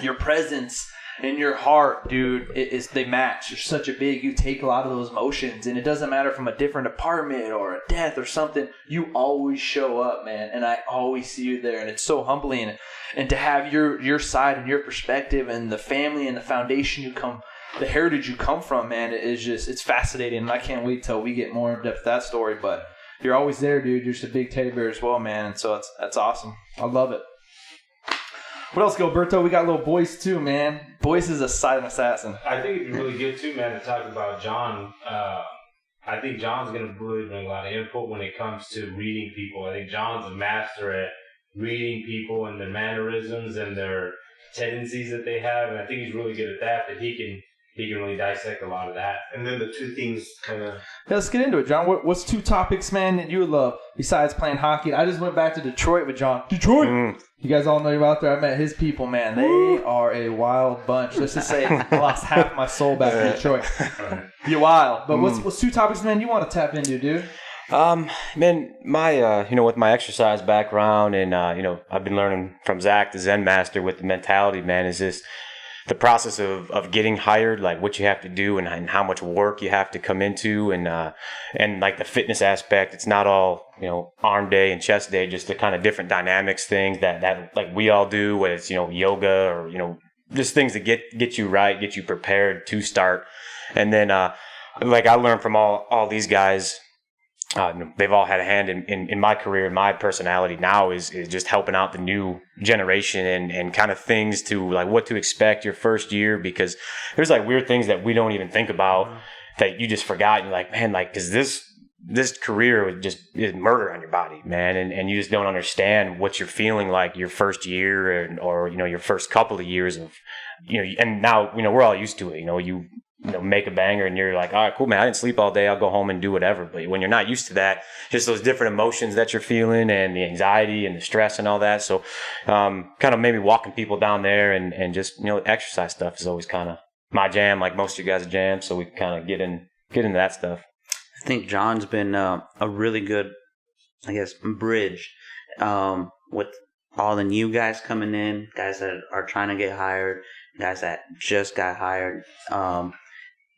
Your presence and your heart, dude, they match. You're such a big. You take a lot of those emotions, and it doesn't matter from a different apartment or a death or something. You always show up, man, and I always see you there, and it's so humbling. And to have your side and your perspective and the family and the foundation the heritage you come from, man, it's fascinating, and I can't wait till we get more in depth with that story. But you're always there, dude. You're just a big teddy bear as well, man, and so that's awesome. I love it. What else, Gilberto? We got little Boyce too, man. Boyce is a silent assassin. I think it'd be really good too, man, to talk about John. I think John's going to really bring a lot of input when it comes to reading people. I think John's a master at reading people and their mannerisms and their tendencies that they have, and I think he's really good at that. That he can really dissect a lot of that. And then the two things kind of... Yeah, let's get into it, John. What's 2 topics, man, that you would love besides playing hockey? I just went back to Detroit with John. Detroit! You guys all know you're out there. I met his people, man. They are a wild bunch. Let's just say I lost half my soul back in Detroit. You're wild. But what's 2 topics, man, you want to tap into, dude? Man, my, with my exercise background and, I've been learning from Zach, the Zen master, with the mentality, man, is this the process of getting hired, like what you have to do and how much work you have to come into and like the fitness aspect. It's not all, arm day and chest day, just the kind of different dynamics things that like we all do, whether it's, yoga or, just things that get you right, get you prepared to start. And then, like I learned from all these guys, they've all had a hand in my career. My personality now is just helping out the new generation and kind of things to like what to expect your first year, because there's like weird things that we don't even think about that you just forgot. You're like, man, like, cause this career is murder on your body, man. And you just don't understand what you're feeling like your first year or your first couple of years of, and now, we're all used to it. You make a banger and you're like, all right, cool, man, I didn't sleep all day. I'll go home and do whatever. But when you're not used to that, just those different emotions that you're feeling and the anxiety and the stress and all that. So kind of maybe walking people down there and just, exercise stuff is always kind of my jam, like most of you guys' jam. So we kind of get into that stuff. I think John's been a really good, bridge with all the new guys coming in, guys that are trying to get hired, guys that just got hired.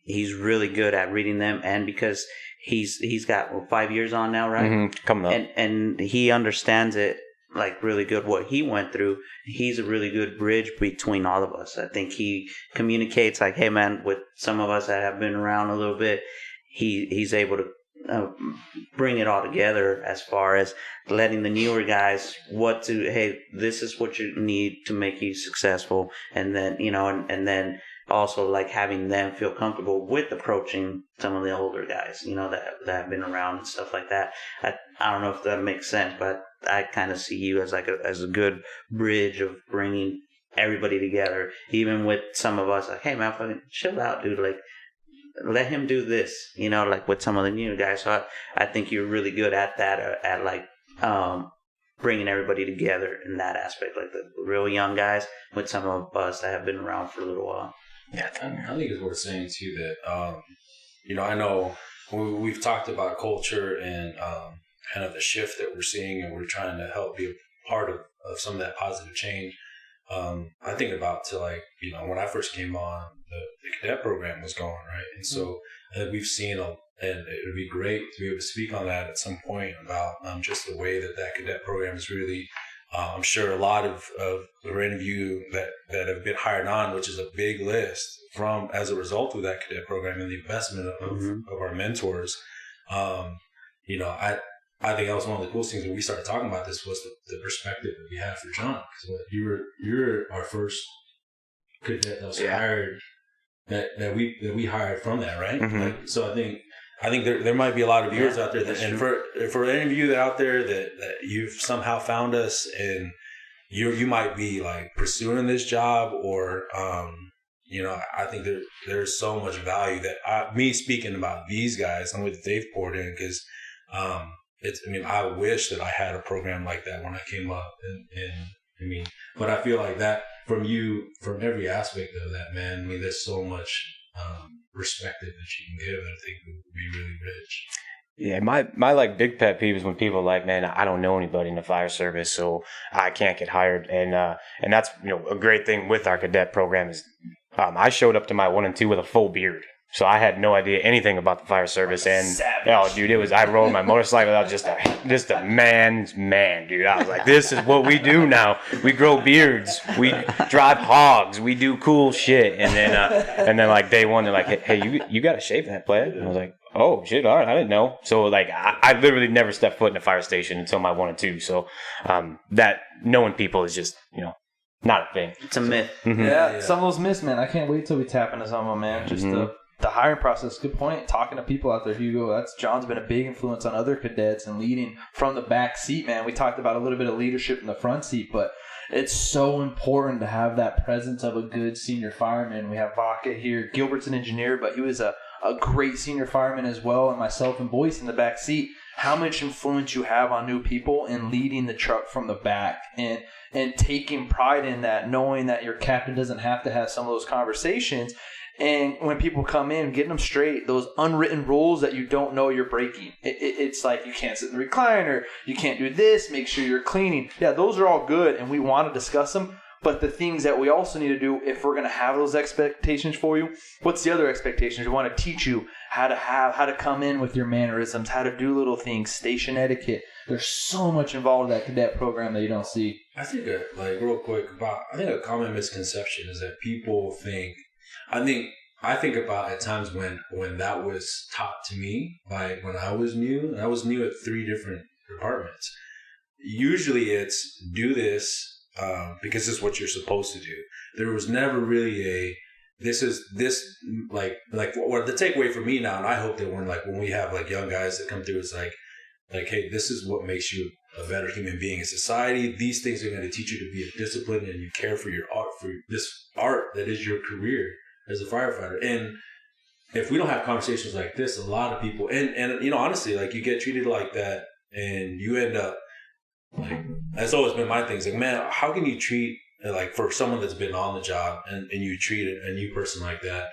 He's really good at reading them, and because he's got 5 years on now, right? Mm-hmm. Coming up, and he understands it like really good what he went through. He's a really good bridge between all of us. I think he communicates like, hey man, with some of us that have been around a little bit, he's able to bring it all together as far as letting the newer guys hey, this is what you need to make you successful, and then and then also like having them feel comfortable with approaching some of the older guys, that have been around and stuff like that. I don't know if that makes sense, but I kind of see you as as a good bridge of bringing everybody together, even with some of us like, hey man, fucking chill out, dude, like let him do this, like with some of the new guys. So I think you're really good at that, at like bringing everybody together in that aspect, like the real young guys with some of us that have been around for a little while. Yeah, I think it's worth saying too that I know we've talked about culture and kind of the shift that we're seeing, and we're trying to help be a part of some of that positive change. I think about when I first came on, the cadet program was going, right? And so we've seen, and it would be great to be able to speak on that at some point about just the way that cadet program is really, I'm sure a lot of the random of you that have been hired on, which is a big list as a result of that cadet program and the investment of our mentors. I think that was one of the coolest things when we started talking about this was the perspective that we had for John. Because you're our first cadet that was hired that we hired from that, right? Mm-hmm. So I think there might be a lot of viewers out there and for any of you out there that you've somehow found us and you might be like pursuing this job or I think there's so much value that me speaking about these guys and what they've poured in, because I wish that I had a program like that when I came up, but I feel like that from every aspect of that, man. There's so much perspective that you can give, I think would be really rich. Yeah, my like big pet peeve is when people are like, man, I don't know anybody in the fire service, so I can't get hired. And that's, you know, a great thing with our cadet program is I showed up to my 1 and 2 with a full beard. So I had no idea anything about the fire service, and oh, dude, I rode my motorcycle. I was just a man's man, dude. I was like, this is what we do now. We grow beards, we drive hogs, we do cool shit. And then like day one, they're like, hey, you got to shave that, player. And I was like, oh shit, all right, I didn't know. So like, I literally never stepped foot in a fire station until my 1 and 2. So that knowing people is just, you know, not a thing. It's a myth. Mm-hmm. Yeah, some of those myths, man. I can't wait till we tap into some of them, man. Just the hiring process. Good point. Talking to people out there, Hugo. John's been a big influence on other cadets and leading from the back seat, man. We talked about a little bit of leadership in the front seat, but it's so important to have that presence of a good senior fireman. We have Vaca here. Gilbert's an engineer, but he was a great senior fireman as well, and myself and Boyce in the back seat. How much influence you have on new people and leading the truck from the back and taking pride in that, knowing that your captain doesn't have to have some of those conversations. And when people come in, getting them straight, those unwritten rules that you don't know you're breaking. It's like you can't sit in the recliner, you can't do this, make sure you're cleaning. Yeah, those are all good, and we want to discuss them. But the things that we also need to do, if we're going to have those expectations for you, what's the other expectations? We want to teach you how to come in with your mannerisms, how to do little things, station etiquette. There's so much involved in that cadet program that you don't see. I think, real quick, I think a common misconception is that people think, I think about at times when that was taught to me, like when I was new at 3 different departments. Usually it's do this because this is what you're supposed to do. There was never really like what the takeaway for me now, and I hope that when we have like young guys that come through, it's like, hey, this is what makes you a better human being in society. These things are going to teach you to be a disciplined and you care for your art, for this art that is your career as a firefighter. And if we don't have conversations like this, a lot of people, and you know, honestly, like you get treated like that and you end up like, that's always been my thing. It's like, man, how can you treat, like, for someone that's been on the job and you treat a new person like that,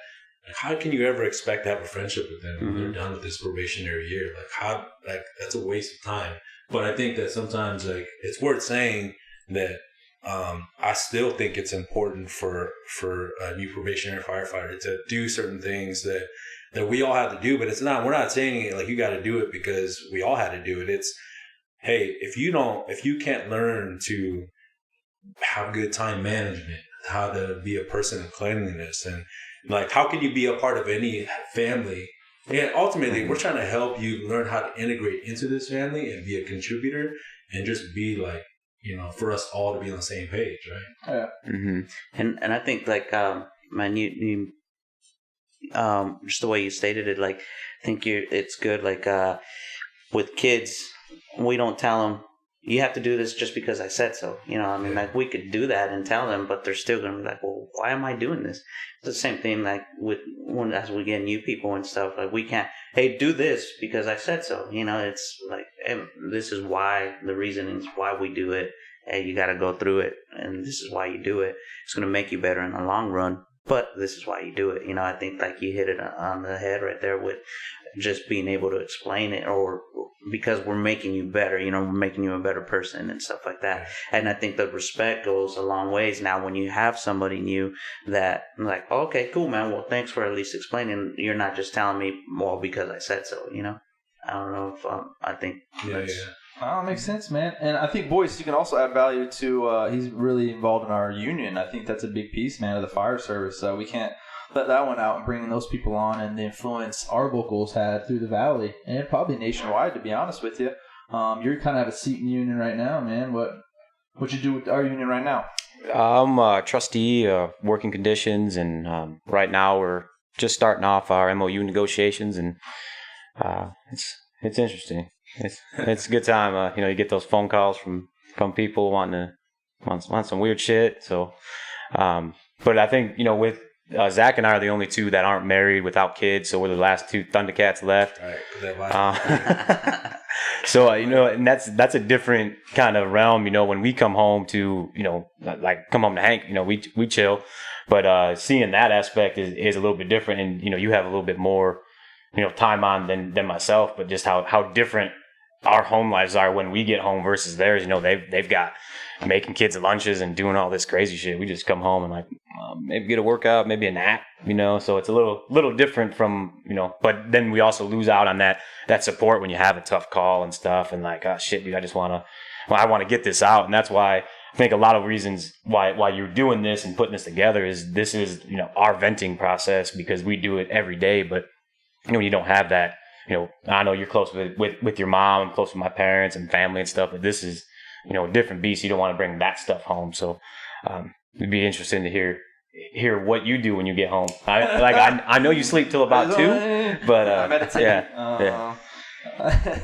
like, how can you ever expect to have a friendship with them when they're done with this probationary year? Like, that's a waste of time. But I think that sometimes, like, it's worth saying that I still think it's important for a new probationary firefighter to do certain things that we all have to do. But we're not saying it like you got to do it because we all had to do it. It's, hey, if you can't learn to have good time management, how to be a person of cleanliness, and like, how can you be a part of any family? And ultimately, we're trying to help you learn how to integrate into this family and be a contributor and just be like, you know, for us all to be on the same page, right? Yeah. Mm-hmm. And I think like, man, you just the way you stated it, like, I think it's good. Like, with kids, we don't tell them, you have to do this just because I said so. You know, I mean, like, we could do that and tell them, but they're still going to be like, well, why am I doing this? It's the same thing, like, as we get new people and stuff, like, we can't, hey, do this because I said so. You know, it's like, hey, this is why, the reason is why we do it. Hey, you got to go through it, and this is why you do it. It's going to make you better in the long run, but this is why you do it. You know, I think, like, you hit it on the head right there with just being able to explain it, or because we're making you better, you know, we're making you a better person and stuff like that. And I think the respect goes a long ways. Now, when you have somebody new that, like, oh, okay, cool, man, well, thanks for at least explaining. You're not just telling me, well, because I said so, you know? I don't know if I think that's... Oh, makes sense, man. And I think, Boyce, you can also add value to, he's really involved in our union. I think that's a big piece, man, of the fire service. We can't let that one out and bringing those people on and the influence our locals had through the valley and probably nationwide, to be honest with you. You kind of have a seat in the union right now, man. What you do with our union right now? I'm a trustee of working conditions, and right now we're just starting off our MOU negotiations, and it's interesting. It's a good time. You know, you get those phone calls from want some weird shit. So, but I think, you know, with Zach and I are the only two that aren't married without kids, so we're the last two Thundercats left. All right. So and that's a different kind of realm. When we come home to like come home to Hank, we chill, but seeing that aspect is a little bit different, and you have a little bit more time on than myself, but just how different our home lives are when we get home versus theirs. They've got making kids lunches and doing all this crazy shit. We just come home and like maybe get a workout, maybe a nap, so it's a little different from, but then we also lose out on that support when you have a tough call and stuff, and like, oh shit, dude, I want to get this out. And that's why I think a lot of reasons why you're doing this and putting this together is this is, our venting process, because we do it every day. But when you don't have that, I know you're close with your mom, I'm close with my parents and family and stuff, but this is, a different beast. You don't want to bring that stuff home. So it'd be interesting to hear what you do when you get home. I know you sleep till about 2, but I meditate. Yeah.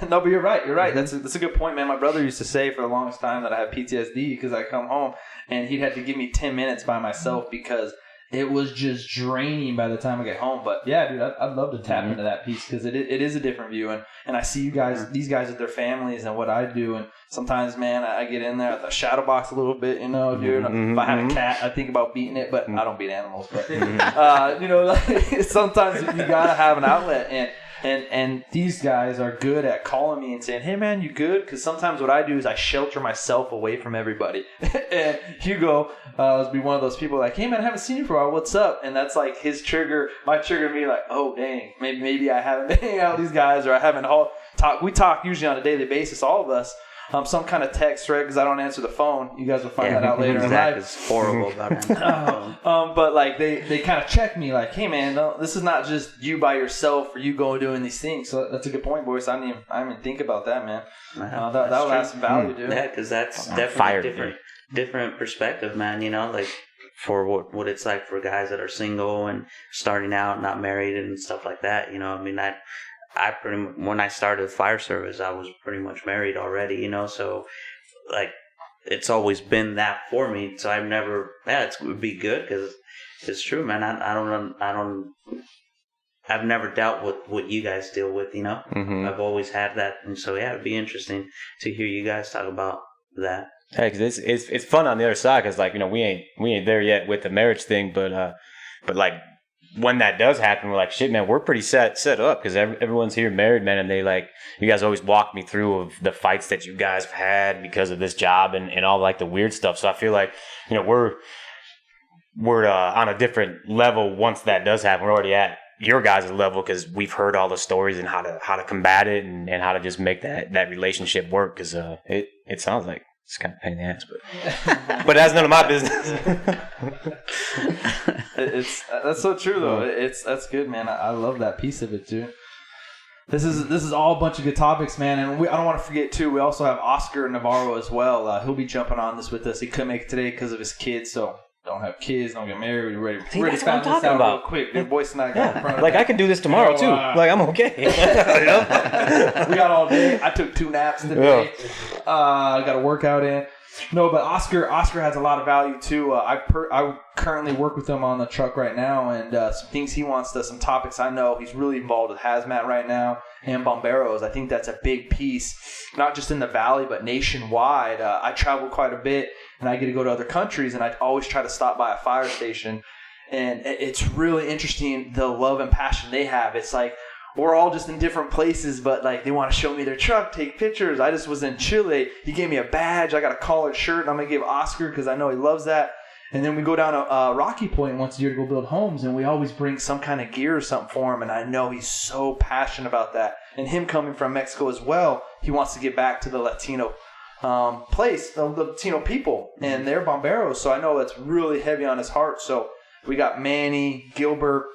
No, but you're right. That's a good point, man. My brother used to say for the longest time that I have PTSD because I come home and he'd have to give me 10 minutes by myself because it was just draining by the time I get home. But yeah, dude, I'd love to tap into that piece because it is a different view. And I see these guys with their families and what I do. And sometimes, man, I get in there at the shadow box a little bit, dude. If I had a cat, I think about beating it, but I don't beat animals. But, sometimes you got to have an outlet. And these guys are good at calling me and saying, hey, man, you good? Because sometimes what I do is I shelter myself away from everybody. And Hugo will be one of those people like, hey, man, I haven't seen you for a while. What's up? And that's like his trigger, my trigger to be like, oh, dang, maybe I haven't been hanging out with these guys or I haven't talked. We talk usually on a daily basis, all of us. Some kind of text, right? Because I don't answer the phone. You guys will find that out later in life. It's horrible about it. But like they kind of check me, like, "Hey, man, no, this is not just you by yourself or you going doing these things." So that's a good point, boys. I didn't even think about that, man. That would have some value, dude. Yeah, because that's definitely different perspective, man. Like for what it's like for guys that are single and starting out, not married and stuff like that. When I started fire service, I was pretty much married already, so like it's always been that for me. So I've never, it would be good because it's true, man. I've never dealt with what you guys deal with, I've always had that. And so, it'd be interesting to hear you guys talk about that. Hey, cause it's fun on the other side. Cause like, we ain't there yet with the marriage thing, but like, when that does happen, we're like, shit, man, we're pretty set up because everyone's here married, man, and they like, you guys always walk me through of the fights that you guys have had because of this job and all like the weird stuff. So I feel like, we're on a different level once that does happen. We're already at your guys' level because we've heard all the stories and how to combat it and how to just make that relationship work because it sounds like it's kind of a pain in the ass, but that's none of my business. That's so true though. That's good, man. I love that piece of it too. This is all a bunch of good topics, man. And I don't want to forget too. We also have Oscar Navarro as well. He'll be jumping on this with us. He couldn't make it today because of his kids. So don't have kids, don't get married. We're ready to find this out real quick. Your voice and I got in front of like I can do this tomorrow too. Like I'm okay. We got all day. I took 2 naps today. I got a workout in. No, but Oscar has a lot of value too. I currently work with him on the truck right now, and some things he wants to, some topics I know. He's really involved with hazmat right now and bomberos. I think that's a big piece, not just in the valley, but nationwide. I travel quite a bit, and I get to go to other countries, and I always try to stop by a fire station. And it's really interesting the love and passion they have. It's like, we're all just in different places, but like they want to show me their truck, take pictures. I just was in Chile. He gave me a badge. I got a collared shirt, and I'm going to give Oscar because I know he loves that. And then we go down to Rocky Point once a year to go build homes, and we always bring some kind of gear or something for him, and I know he's so passionate about that. And him coming from Mexico as well, he wants to get back to the Latino place, the Latino people, and they're bomberos, so I know that's really heavy on his heart. So we got Manny, Gilbert,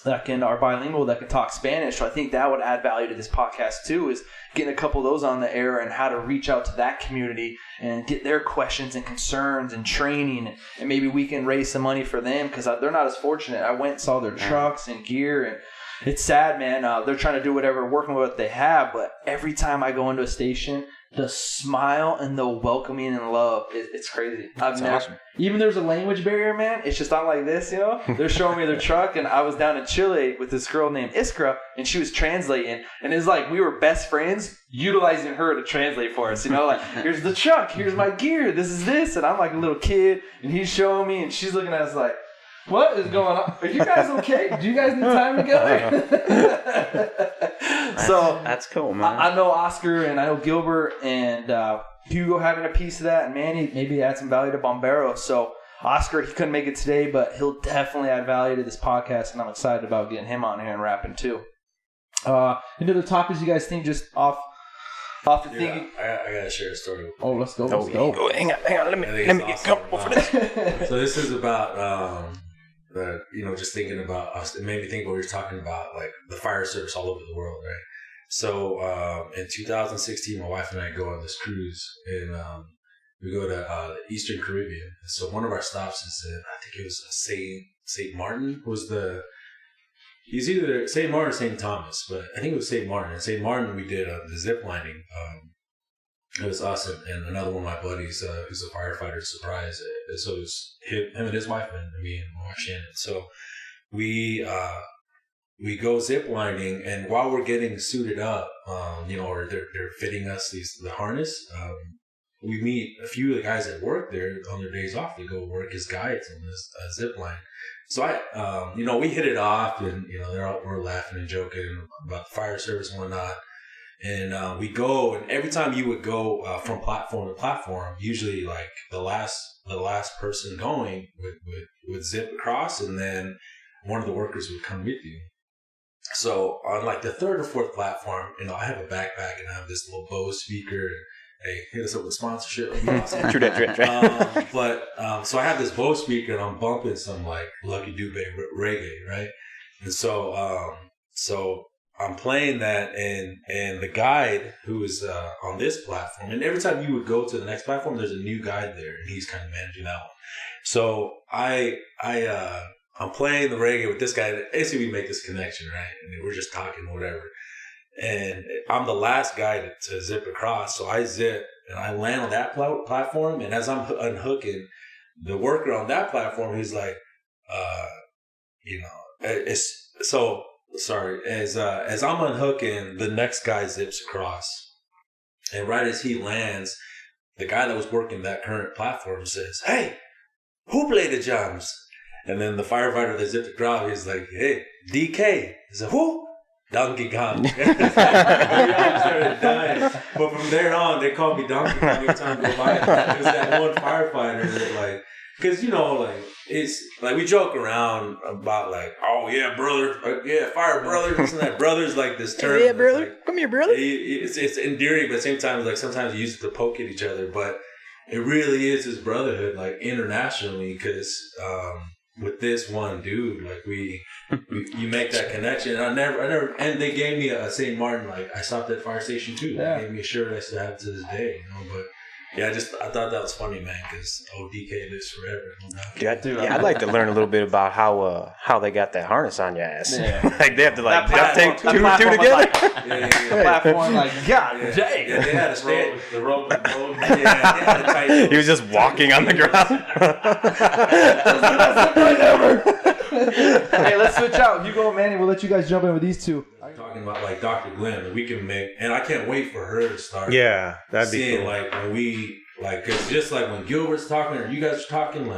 that are bilingual, that can talk Spanish. So I think that would add value to this podcast too, is getting a couple of those on the air and how to reach out to that community and get their questions and concerns and training. And maybe we can raise some money for them because they're not as fortunate. I went and saw their trucks and gear, and it's sad, man. They're trying to do whatever, working with what they have, but every time I go into a station, the smile and the welcoming and love, it's crazy. Awesome. Even there's a language barrier, man. It's just I'm like this, you know. They're showing me their truck, and I was down in Chile with this girl named Iskra, and she was translating, and it's like we were best friends, utilizing her to translate for us. You know, like here's the truck, here's my gear, this is this, and I'm like a little kid, and he's showing me, and she's looking at us like, what is going on? Are you guys okay? Do you guys need time together? That's cool, man. I know Oscar and I know Gilbert and Hugo having a piece of that, and Manny maybe add some value to Bombero. So Oscar, he couldn't make it today, but he'll definitely add value to this podcast, and I'm excited about getting him on here and rapping too. Any other topics you guys think just off the thing? I gotta share a story. Oh, let's go. Hang on. Let me get comfortable for this. So this is about just thinking about us. It made me think what we were talking about, like the fire service all over the world, right? So in 2016, my wife and I go on this cruise, and we go to the Eastern Caribbean. So one of our stops is I think it was Saint Martin was the. He's either St. Martin or St. Thomas, but I think it was St. Martin. And St. Martin, we did the zip lining. It was us and another one of my buddies who's a firefighter. Surprise! So it was him and his wife and me and my wife Shannon. So we go zip lining, and while we're getting suited up, or they're fitting us the harness. We meet a few of the guys that work there on their days off. They go work as guides on this zip line. So we hit it off, and we're laughing and joking about the fire service and whatnot. And we go, and every time you would go from platform to platform, usually like the last person going would zip across, and then one of the workers would come with you. So on like the third or fourth platform, I have a backpack and I have this little Bose speaker. And, hey, hit us up with sponsorship. Awesome. True that. So I have this Bose speaker and I'm bumping some like Lucky Dube reggae, right? And so I'm playing that, and the guide who is on this platform, and every time you would go to the next platform, there's a new guide there, and he's kind of managing that one. So I'm playing the reggae with this guy, and basically we make this connection, right? And we're just talking, whatever. And I'm the last guy to zip across, so I zip and I land on that platform. And as I'm unhooking, the worker on that platform, he's like, as I'm unhooking, the next guy zips across, and right as he lands, the guy that was working that current platform says, "Hey, who played the drums?" And then the firefighter that zipped across, he's like, "Hey, DK." He said, "Who?" Donkey Kong. Started dying. But from there on, they called me Donkey Kong every time I go by. It was that one firefighter that because it's like we joke around about oh yeah, brother, yeah, fire brother, isn't that brother's like this term? Yeah, brother, come here, brother. It's endearing, but at the same time, sometimes you use it to poke at each other, but it really is this brotherhood, internationally, because with this one dude, you make that connection. And I never, and they gave me a St. Martin, I stopped at fire station too. Yeah. They gave me a shirt I still have to this day, but yeah, I thought that was funny, man, because DK lives forever. Dude, I'd like to learn a little bit about how they got that harness on your ass. Yeah. They have to duct tape two together. The platform, God dang. Yeah, they had a stand. The rope. Yeah, they had a tight. He was just walking on the ground. Hey, let's switch out. You go, Manny. We'll let you guys jump in with these two. Talking about Dr. Glenn, that we can make, and I can't wait for her to start. Yeah, that'd be cool. When we because just when Gilbert's talking or you guys are talking,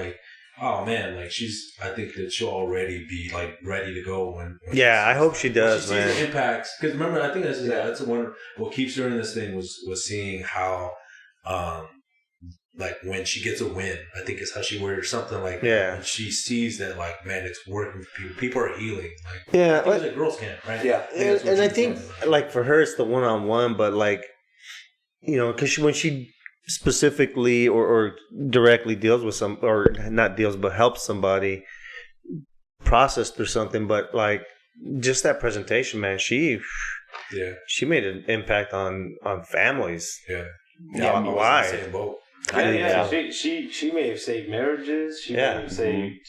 oh man, I think that she'll already be ready to go when I hope she does, man. Sees the impacts, because remember, I think that's one. What keeps her in this thing was seeing how when she gets a win, I think it's how she wears something when she sees that man, it's working for people. People are healing. Yeah, I think it's a girls' camp, right? Yeah, and I think for her it's the one-on-one, but because when she specifically or directly deals with not deals but helps somebody process through something, but just that presentation, man, she made an impact on families. Why? She may have saved marriages. She may have saved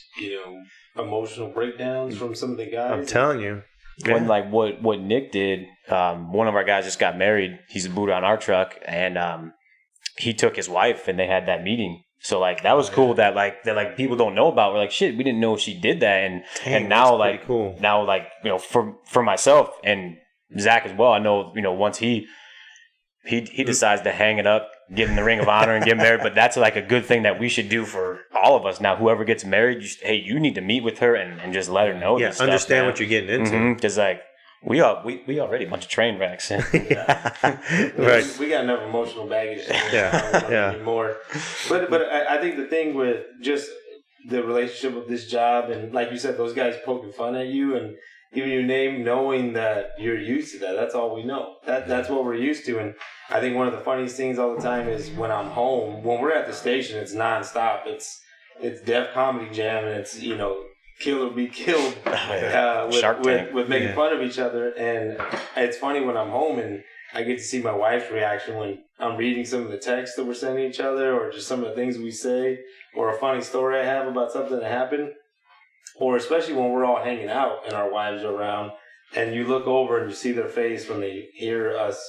emotional breakdowns from some of the guys. I'm telling you. when like what Nick did, one of our guys just got married. He's a boot on our truck, and he took his wife, and they had that meeting. So like that was cool that people don't know about. We're like, shit, we didn't know she did that, and now like cool. Now like for myself and Zach as well, I know once he decides to hang it up, get in the Ring of Honor and get married, but that's like a good thing that we should do for all of us. Now, whoever gets married, you need to meet with her and just let her know. Yeah, this understand stuff, what you're getting into. Because like we already a bunch of train wrecks. Right. We got enough emotional baggage. Yeah. More. But I think the thing with just the relationship with this job, and like you said, those guys poking fun at you and giving you a name, knowing that you're used to that. That's all we know. That's what we're used to. And I think one of the funniest things all the time is when I'm home, when we're at the station, it's nonstop. It's Def Comedy Jam, and it's kill or be killed with making fun of each other. And it's funny when I'm home and I get to see my wife's reaction when I'm reading some of the texts that we're sending each other, or just some of the things we say, or a funny story I have about something that happened, or especially when we're all hanging out and our wives are around, and you look over and you see their face when they hear us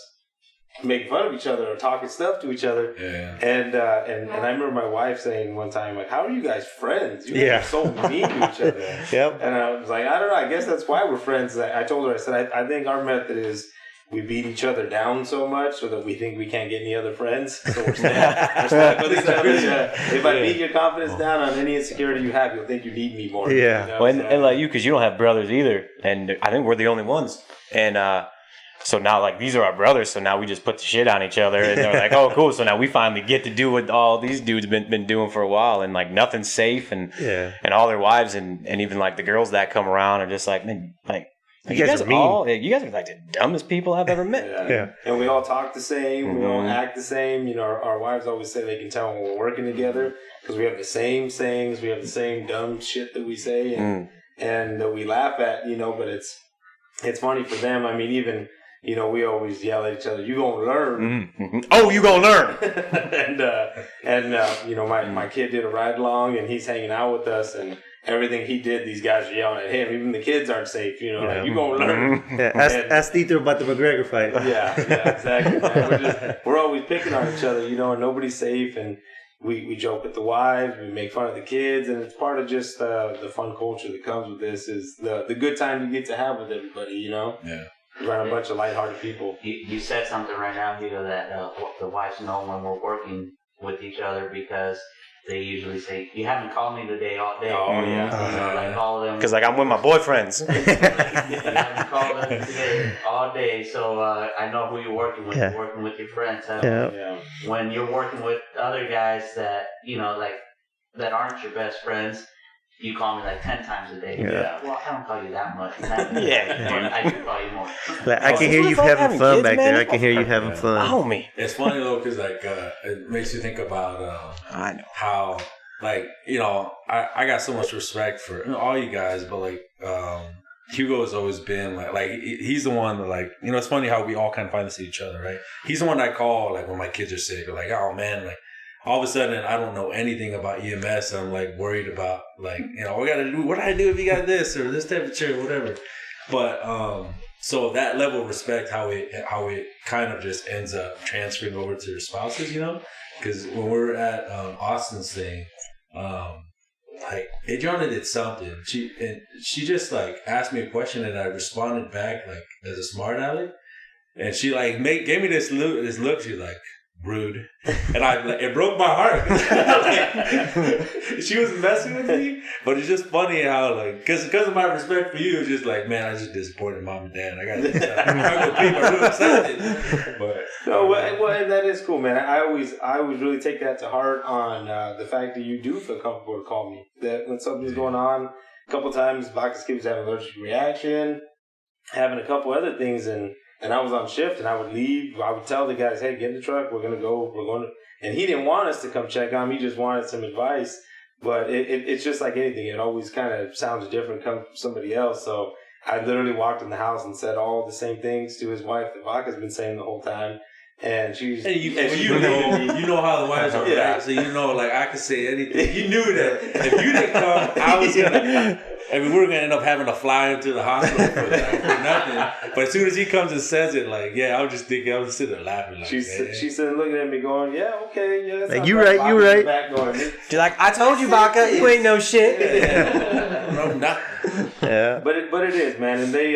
making fun of each other or talking stuff to each other. Yeah. And I remember my wife saying one time, like, "How are you guys friends? You guys are so mean to each other." Yep. And I was like, "I don't know. I guess that's why we're friends." I told her, I said, I think our method is we beat each other down so much so that we think we can't get any other friends. So we're stuck with each other. If I beat your confidence down on any insecurity you have, you'll think you need me more. Yeah. Well, and like you, because you don't have brothers either, and I think we're the only ones. And so now, like, these are our brothers, so now we just put the shit on each other, and they're like, "Oh, cool." So now we finally get to do what all these dudes been doing for a while, and like nothing's safe, and all their wives and even like the girls that come around are just like, man, like. You guys are mean. You guys are like the dumbest people I've ever met. Yeah. And we all talk the same. We all act the same. Our wives always say they can tell when we're working together because we have the same sayings. We have the same dumb shit that we say and that we laugh at, but it's funny for them. I mean, even, we always yell at each other, "You gonna learn." Mm-hmm. Oh, you gonna learn. and my kid did a ride along and he's hanging out with us, and everything he did, these guys are yelling at him. Even the kids aren't safe, like, "You gonna learn." Yeah, ask Ether about the McGregor fight. Yeah, exactly. Man. We're always picking on each other, and nobody's safe, and we joke with the wives, we make fun of the kids, and it's part of just the fun culture that comes with this is the good time you get to have with everybody, Yeah. Around a bunch of lighthearted people. You said something right now, Hugo, that the wives know when we're working with each other because they usually say, "You haven't called me today all day." Oh, yeah. Like all of them. Because like I'm with my boyfriends. You haven't called them today all day, so I know who you're working with. Yeah. You're working with your friends. Yeah. When you're working with other guys that, that aren't your best friends, you call me like 10 times a day. Yeah. Well, I don't call you that much. Yeah. I do call you more. Like, I can hear you having fun back there. I can hear you having fun. Homie. It's funny though, because like it makes you think about I know how like I got so much respect for all you guys, but like Hugo has always been like he's the one that like it's funny how we all kind of find this in each other, right? He's the one I call like when my kids are sick or like, "Oh man, like." All of a sudden, I don't know anything about EMS. I'm like worried about like, we gotta do. What do I do if you got this or this temperature or whatever? But so that level of respect, how it kind of just ends up transferring over to your spouses, because when we're at Austin's thing, like Adriana did something. She just like asked me a question and I responded back like as a smart aleck, and she like gave me this look. She's like, "Rude," and it broke my heart. She was messing with me, but it's just funny how like because of my respect for you, it's just like, man, I just disappointed mom and dad. I gotta pay my room accepted. But well, and that is cool, man. I always really take that to heart on the fact that you do feel comfortable to call me. That when something's going on, a couple times, Bacchus kids have an allergic reaction, having a couple other things, and I was on shift, and I would leave. I would tell the guys, "Hey, get in the truck. We're going to." And he didn't want us to come check on him. He just wanted some advice. But it's just like anything. It always kind of sounds different coming from somebody else. So I literally walked in the house and said all the same things to his wife that Vaca's been saying the whole time. And she's... you know how the wives are, right? So like, I could say anything. You knew that if you didn't come, I was going to... I mean, we're gonna end up having to fly him to the hospital for nothing. But as soon as he comes and says it, like, yeah, I'm just sitting there laughing. Like, She's sitting looking at me going, yeah, okay, yeah. Like, you right. She's like, I told you, Baca, you ain't no shit. No, nothing. Yeah. But it is, man, and they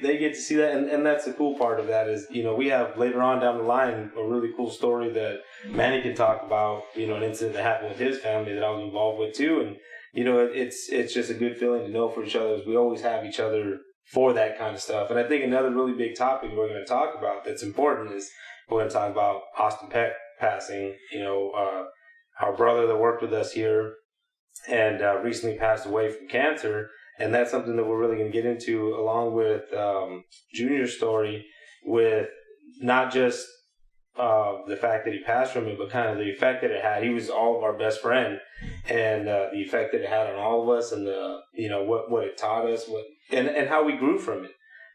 get to see that, and that's the cool part of that is, you know, we have later on down the line a really cool story that Manny can talk about, you know, an incident that happened with his family that I was involved with too, and you know, it's just a good feeling to know for each other. We always have each other for that kind of stuff, and I think another really big topic we're going to talk about that's important is we're going to talk about Austin Peck passing. You know, our brother that worked with us here and recently passed away from cancer. And that's something that we're really going to get into, along with Junior's story, with not just the fact that he passed from it, but kind of the effect that it had. He was all of our best friend, and the effect that it had on all of us, and the, you know, what it taught us, and how we grew from it.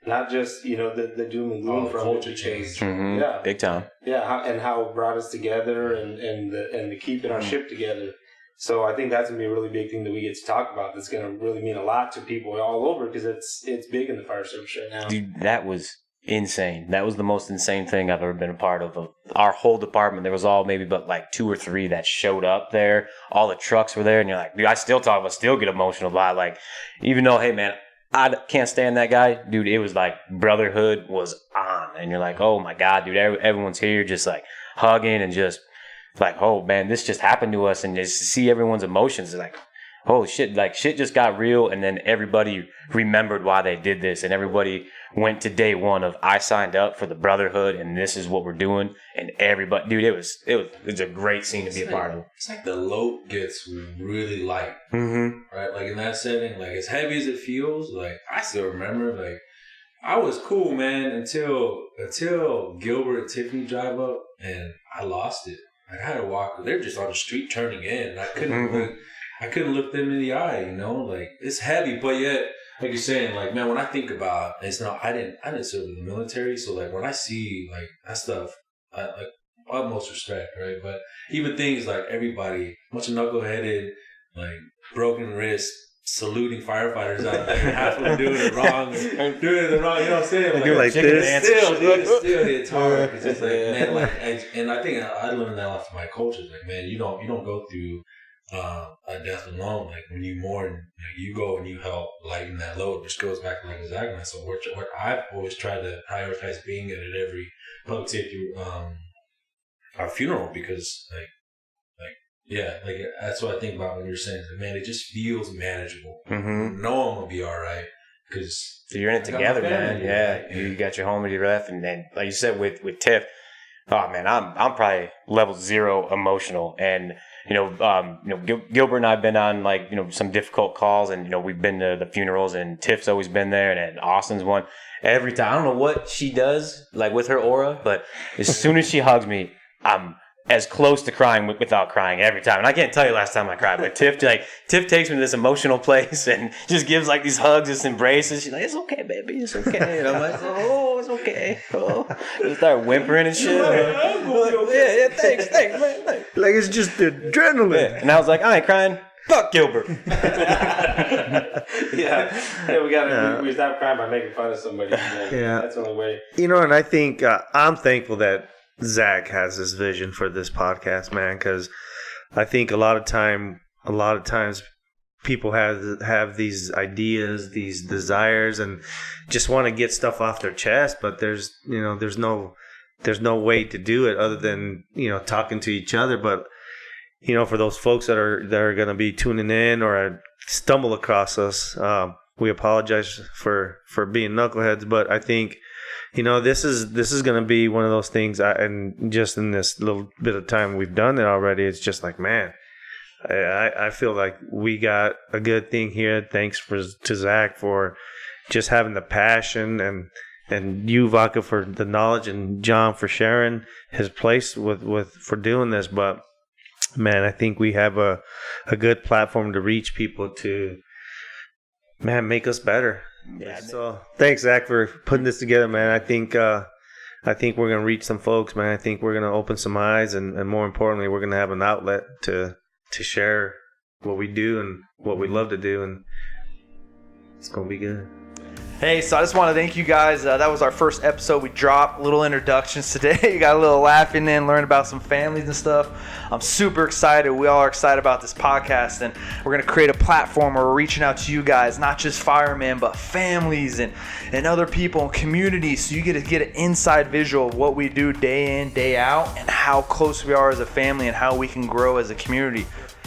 Not just, you know, the doom and gloom from culture it. change. Mm-hmm. Yeah, Big time. yeah, and how it brought us together, and the keeping our ship together. So I think that's going to be a really big thing that we get to talk about. That's going to really mean a lot to people all over, because it's big in the fire service right now. Dude, that was insane. That was the most insane thing I've ever been a part of. Our whole department, there was all maybe but like 2 or 3 that showed up there. All the trucks were there, and you're like, dude, I still get emotional about, like, even though, hey man, I can't stand that guy, dude, it was like brotherhood was on, and you're like, oh my God, dude, everyone's here just like hugging and just like, oh man, this just happened to us, and just to see everyone's emotions, like, holy shit, like shit just got real, and then everybody remembered why they did this, and everybody went to day one of, I signed up for the brotherhood, and this is what we're doing, and everybody, dude, it was a great scene to be a part of. It's like the load gets really light, Mm-hmm. right? Like in that setting, like as heavy as it feels, like I still remember, like I was cool, man, until Gilbert and Tiffany drive up, and I lost it. Like I had to walk. They're just on the street turning in, and I couldn't look them in the eye. You know, like it's heavy, but yet, like you're saying, like man, when I think about it's not. I didn't serve in the military, so like when I see like that stuff, I like utmost respect, right? But even things like everybody, bunch of knuckleheaded, like broken wrist, saluting firefighters out there, half of them doing it wrong, you know what I'm saying? Like, like this. Still hits hard. It's just like, man, like, and I think I learned that off my culture. Like, man, you don't go through a death alone. Like when you mourn, you go and you help lighten that load, which goes back to like Zach and I. So what I've always tried to prioritize being at every public safety funeral, because yeah, like that's what I think about when you're saying, like, man, it just feels manageable. Mm-hmm. No one will be all right because you're in it together, man. Yeah, you got your homie to ref, and then like you said with Tiff, oh man, I'm probably level 0 emotional, and Gilbert and I've been on like some difficult calls, and we've been to the funerals, and Tiff's always been there, and Austin's one. Every time, I don't know what she does like with her aura, but as soon as she hugs me, I'm as close to crying without crying every time. And I can't tell you last time I cried, but Tiff takes me to this emotional place and just gives like these hugs, this embraces. She's like, it's okay, baby, it's okay. And I'm like, oh, it's okay. Oh, just start whimpering and shit. Yeah, thanks, man. Thanks. Like it's just adrenaline. Yeah. And I was like, I ain't crying. Fuck Gilbert. Yeah, we stop crying by making fun of somebody. Yeah, that's the only way. And I think I'm thankful that Zach has this vision for this podcast, man, because I think a lot of times people have these ideas, these desires, and just want to get stuff off their chest, but there's no way to do it other than talking to each other. But for those folks that are going to be tuning in or stumble across us, we apologize for being knuckleheads, but I think this is going to be one of those things, and just in this little bit of time we've done it already, it's just like, man, I feel like we got a good thing here. Thanks to Zach for just having the passion, and you, Vaca, for the knowledge, and John for sharing his place for doing this. But man, I think we have a good platform to reach people to, man, make us better. Yeah. So thanks, Zach, for putting this together, man. I think we're gonna reach some folks, man. I think we're gonna open some eyes, and more importantly, we're gonna have an outlet to share what we do and what we love to do. And It's gonna be good. Hey, so I just want to thank you guys. That was our first episode we dropped. Little introductions today. You got a little laughing in, learn about some families and stuff. I'm super excited. We all are excited about this podcast, and we're going to create a platform where we're reaching out to you guys, not just firemen, but families and other people and communities, so you get to get an inside visual of what we do day in, day out, and how close we are as a family and how we can grow as a community.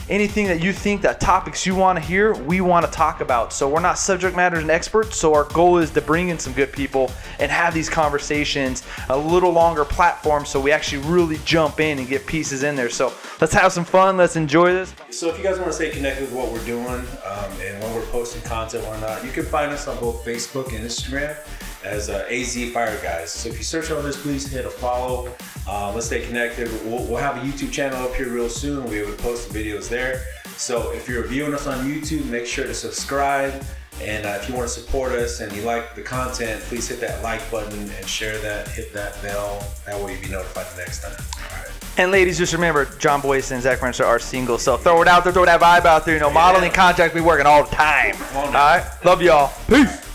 Anything that you think, that topics you want to hear, we want to talk about. So we're not subject matter experts, so our goal is to bring in some good people and have these conversations, a little longer platform, so we actually really jump in and get pieces in there. So let's have some fun. Let's enjoy this. So if you guys want to stay connected with what we're doing and when we're posting content and whatnot, you can find us on both Facebook and Instagram as AZ Fire Guys. So if you search on this, please hit a follow. Let's stay connected. We'll have a YouTube channel up here real soon. We will post the videos there. So if you're viewing us on YouTube, make sure to subscribe. And if you want to support us and you like the content, please hit that like button and share that, hit that bell. That way you'll be notified the next time. All right. And ladies, just remember, John Boyce and Zach French are single. So throw it out there, throw that vibe out there. You know, modeling contract, we working all the time. All right? Love y'all. Peace.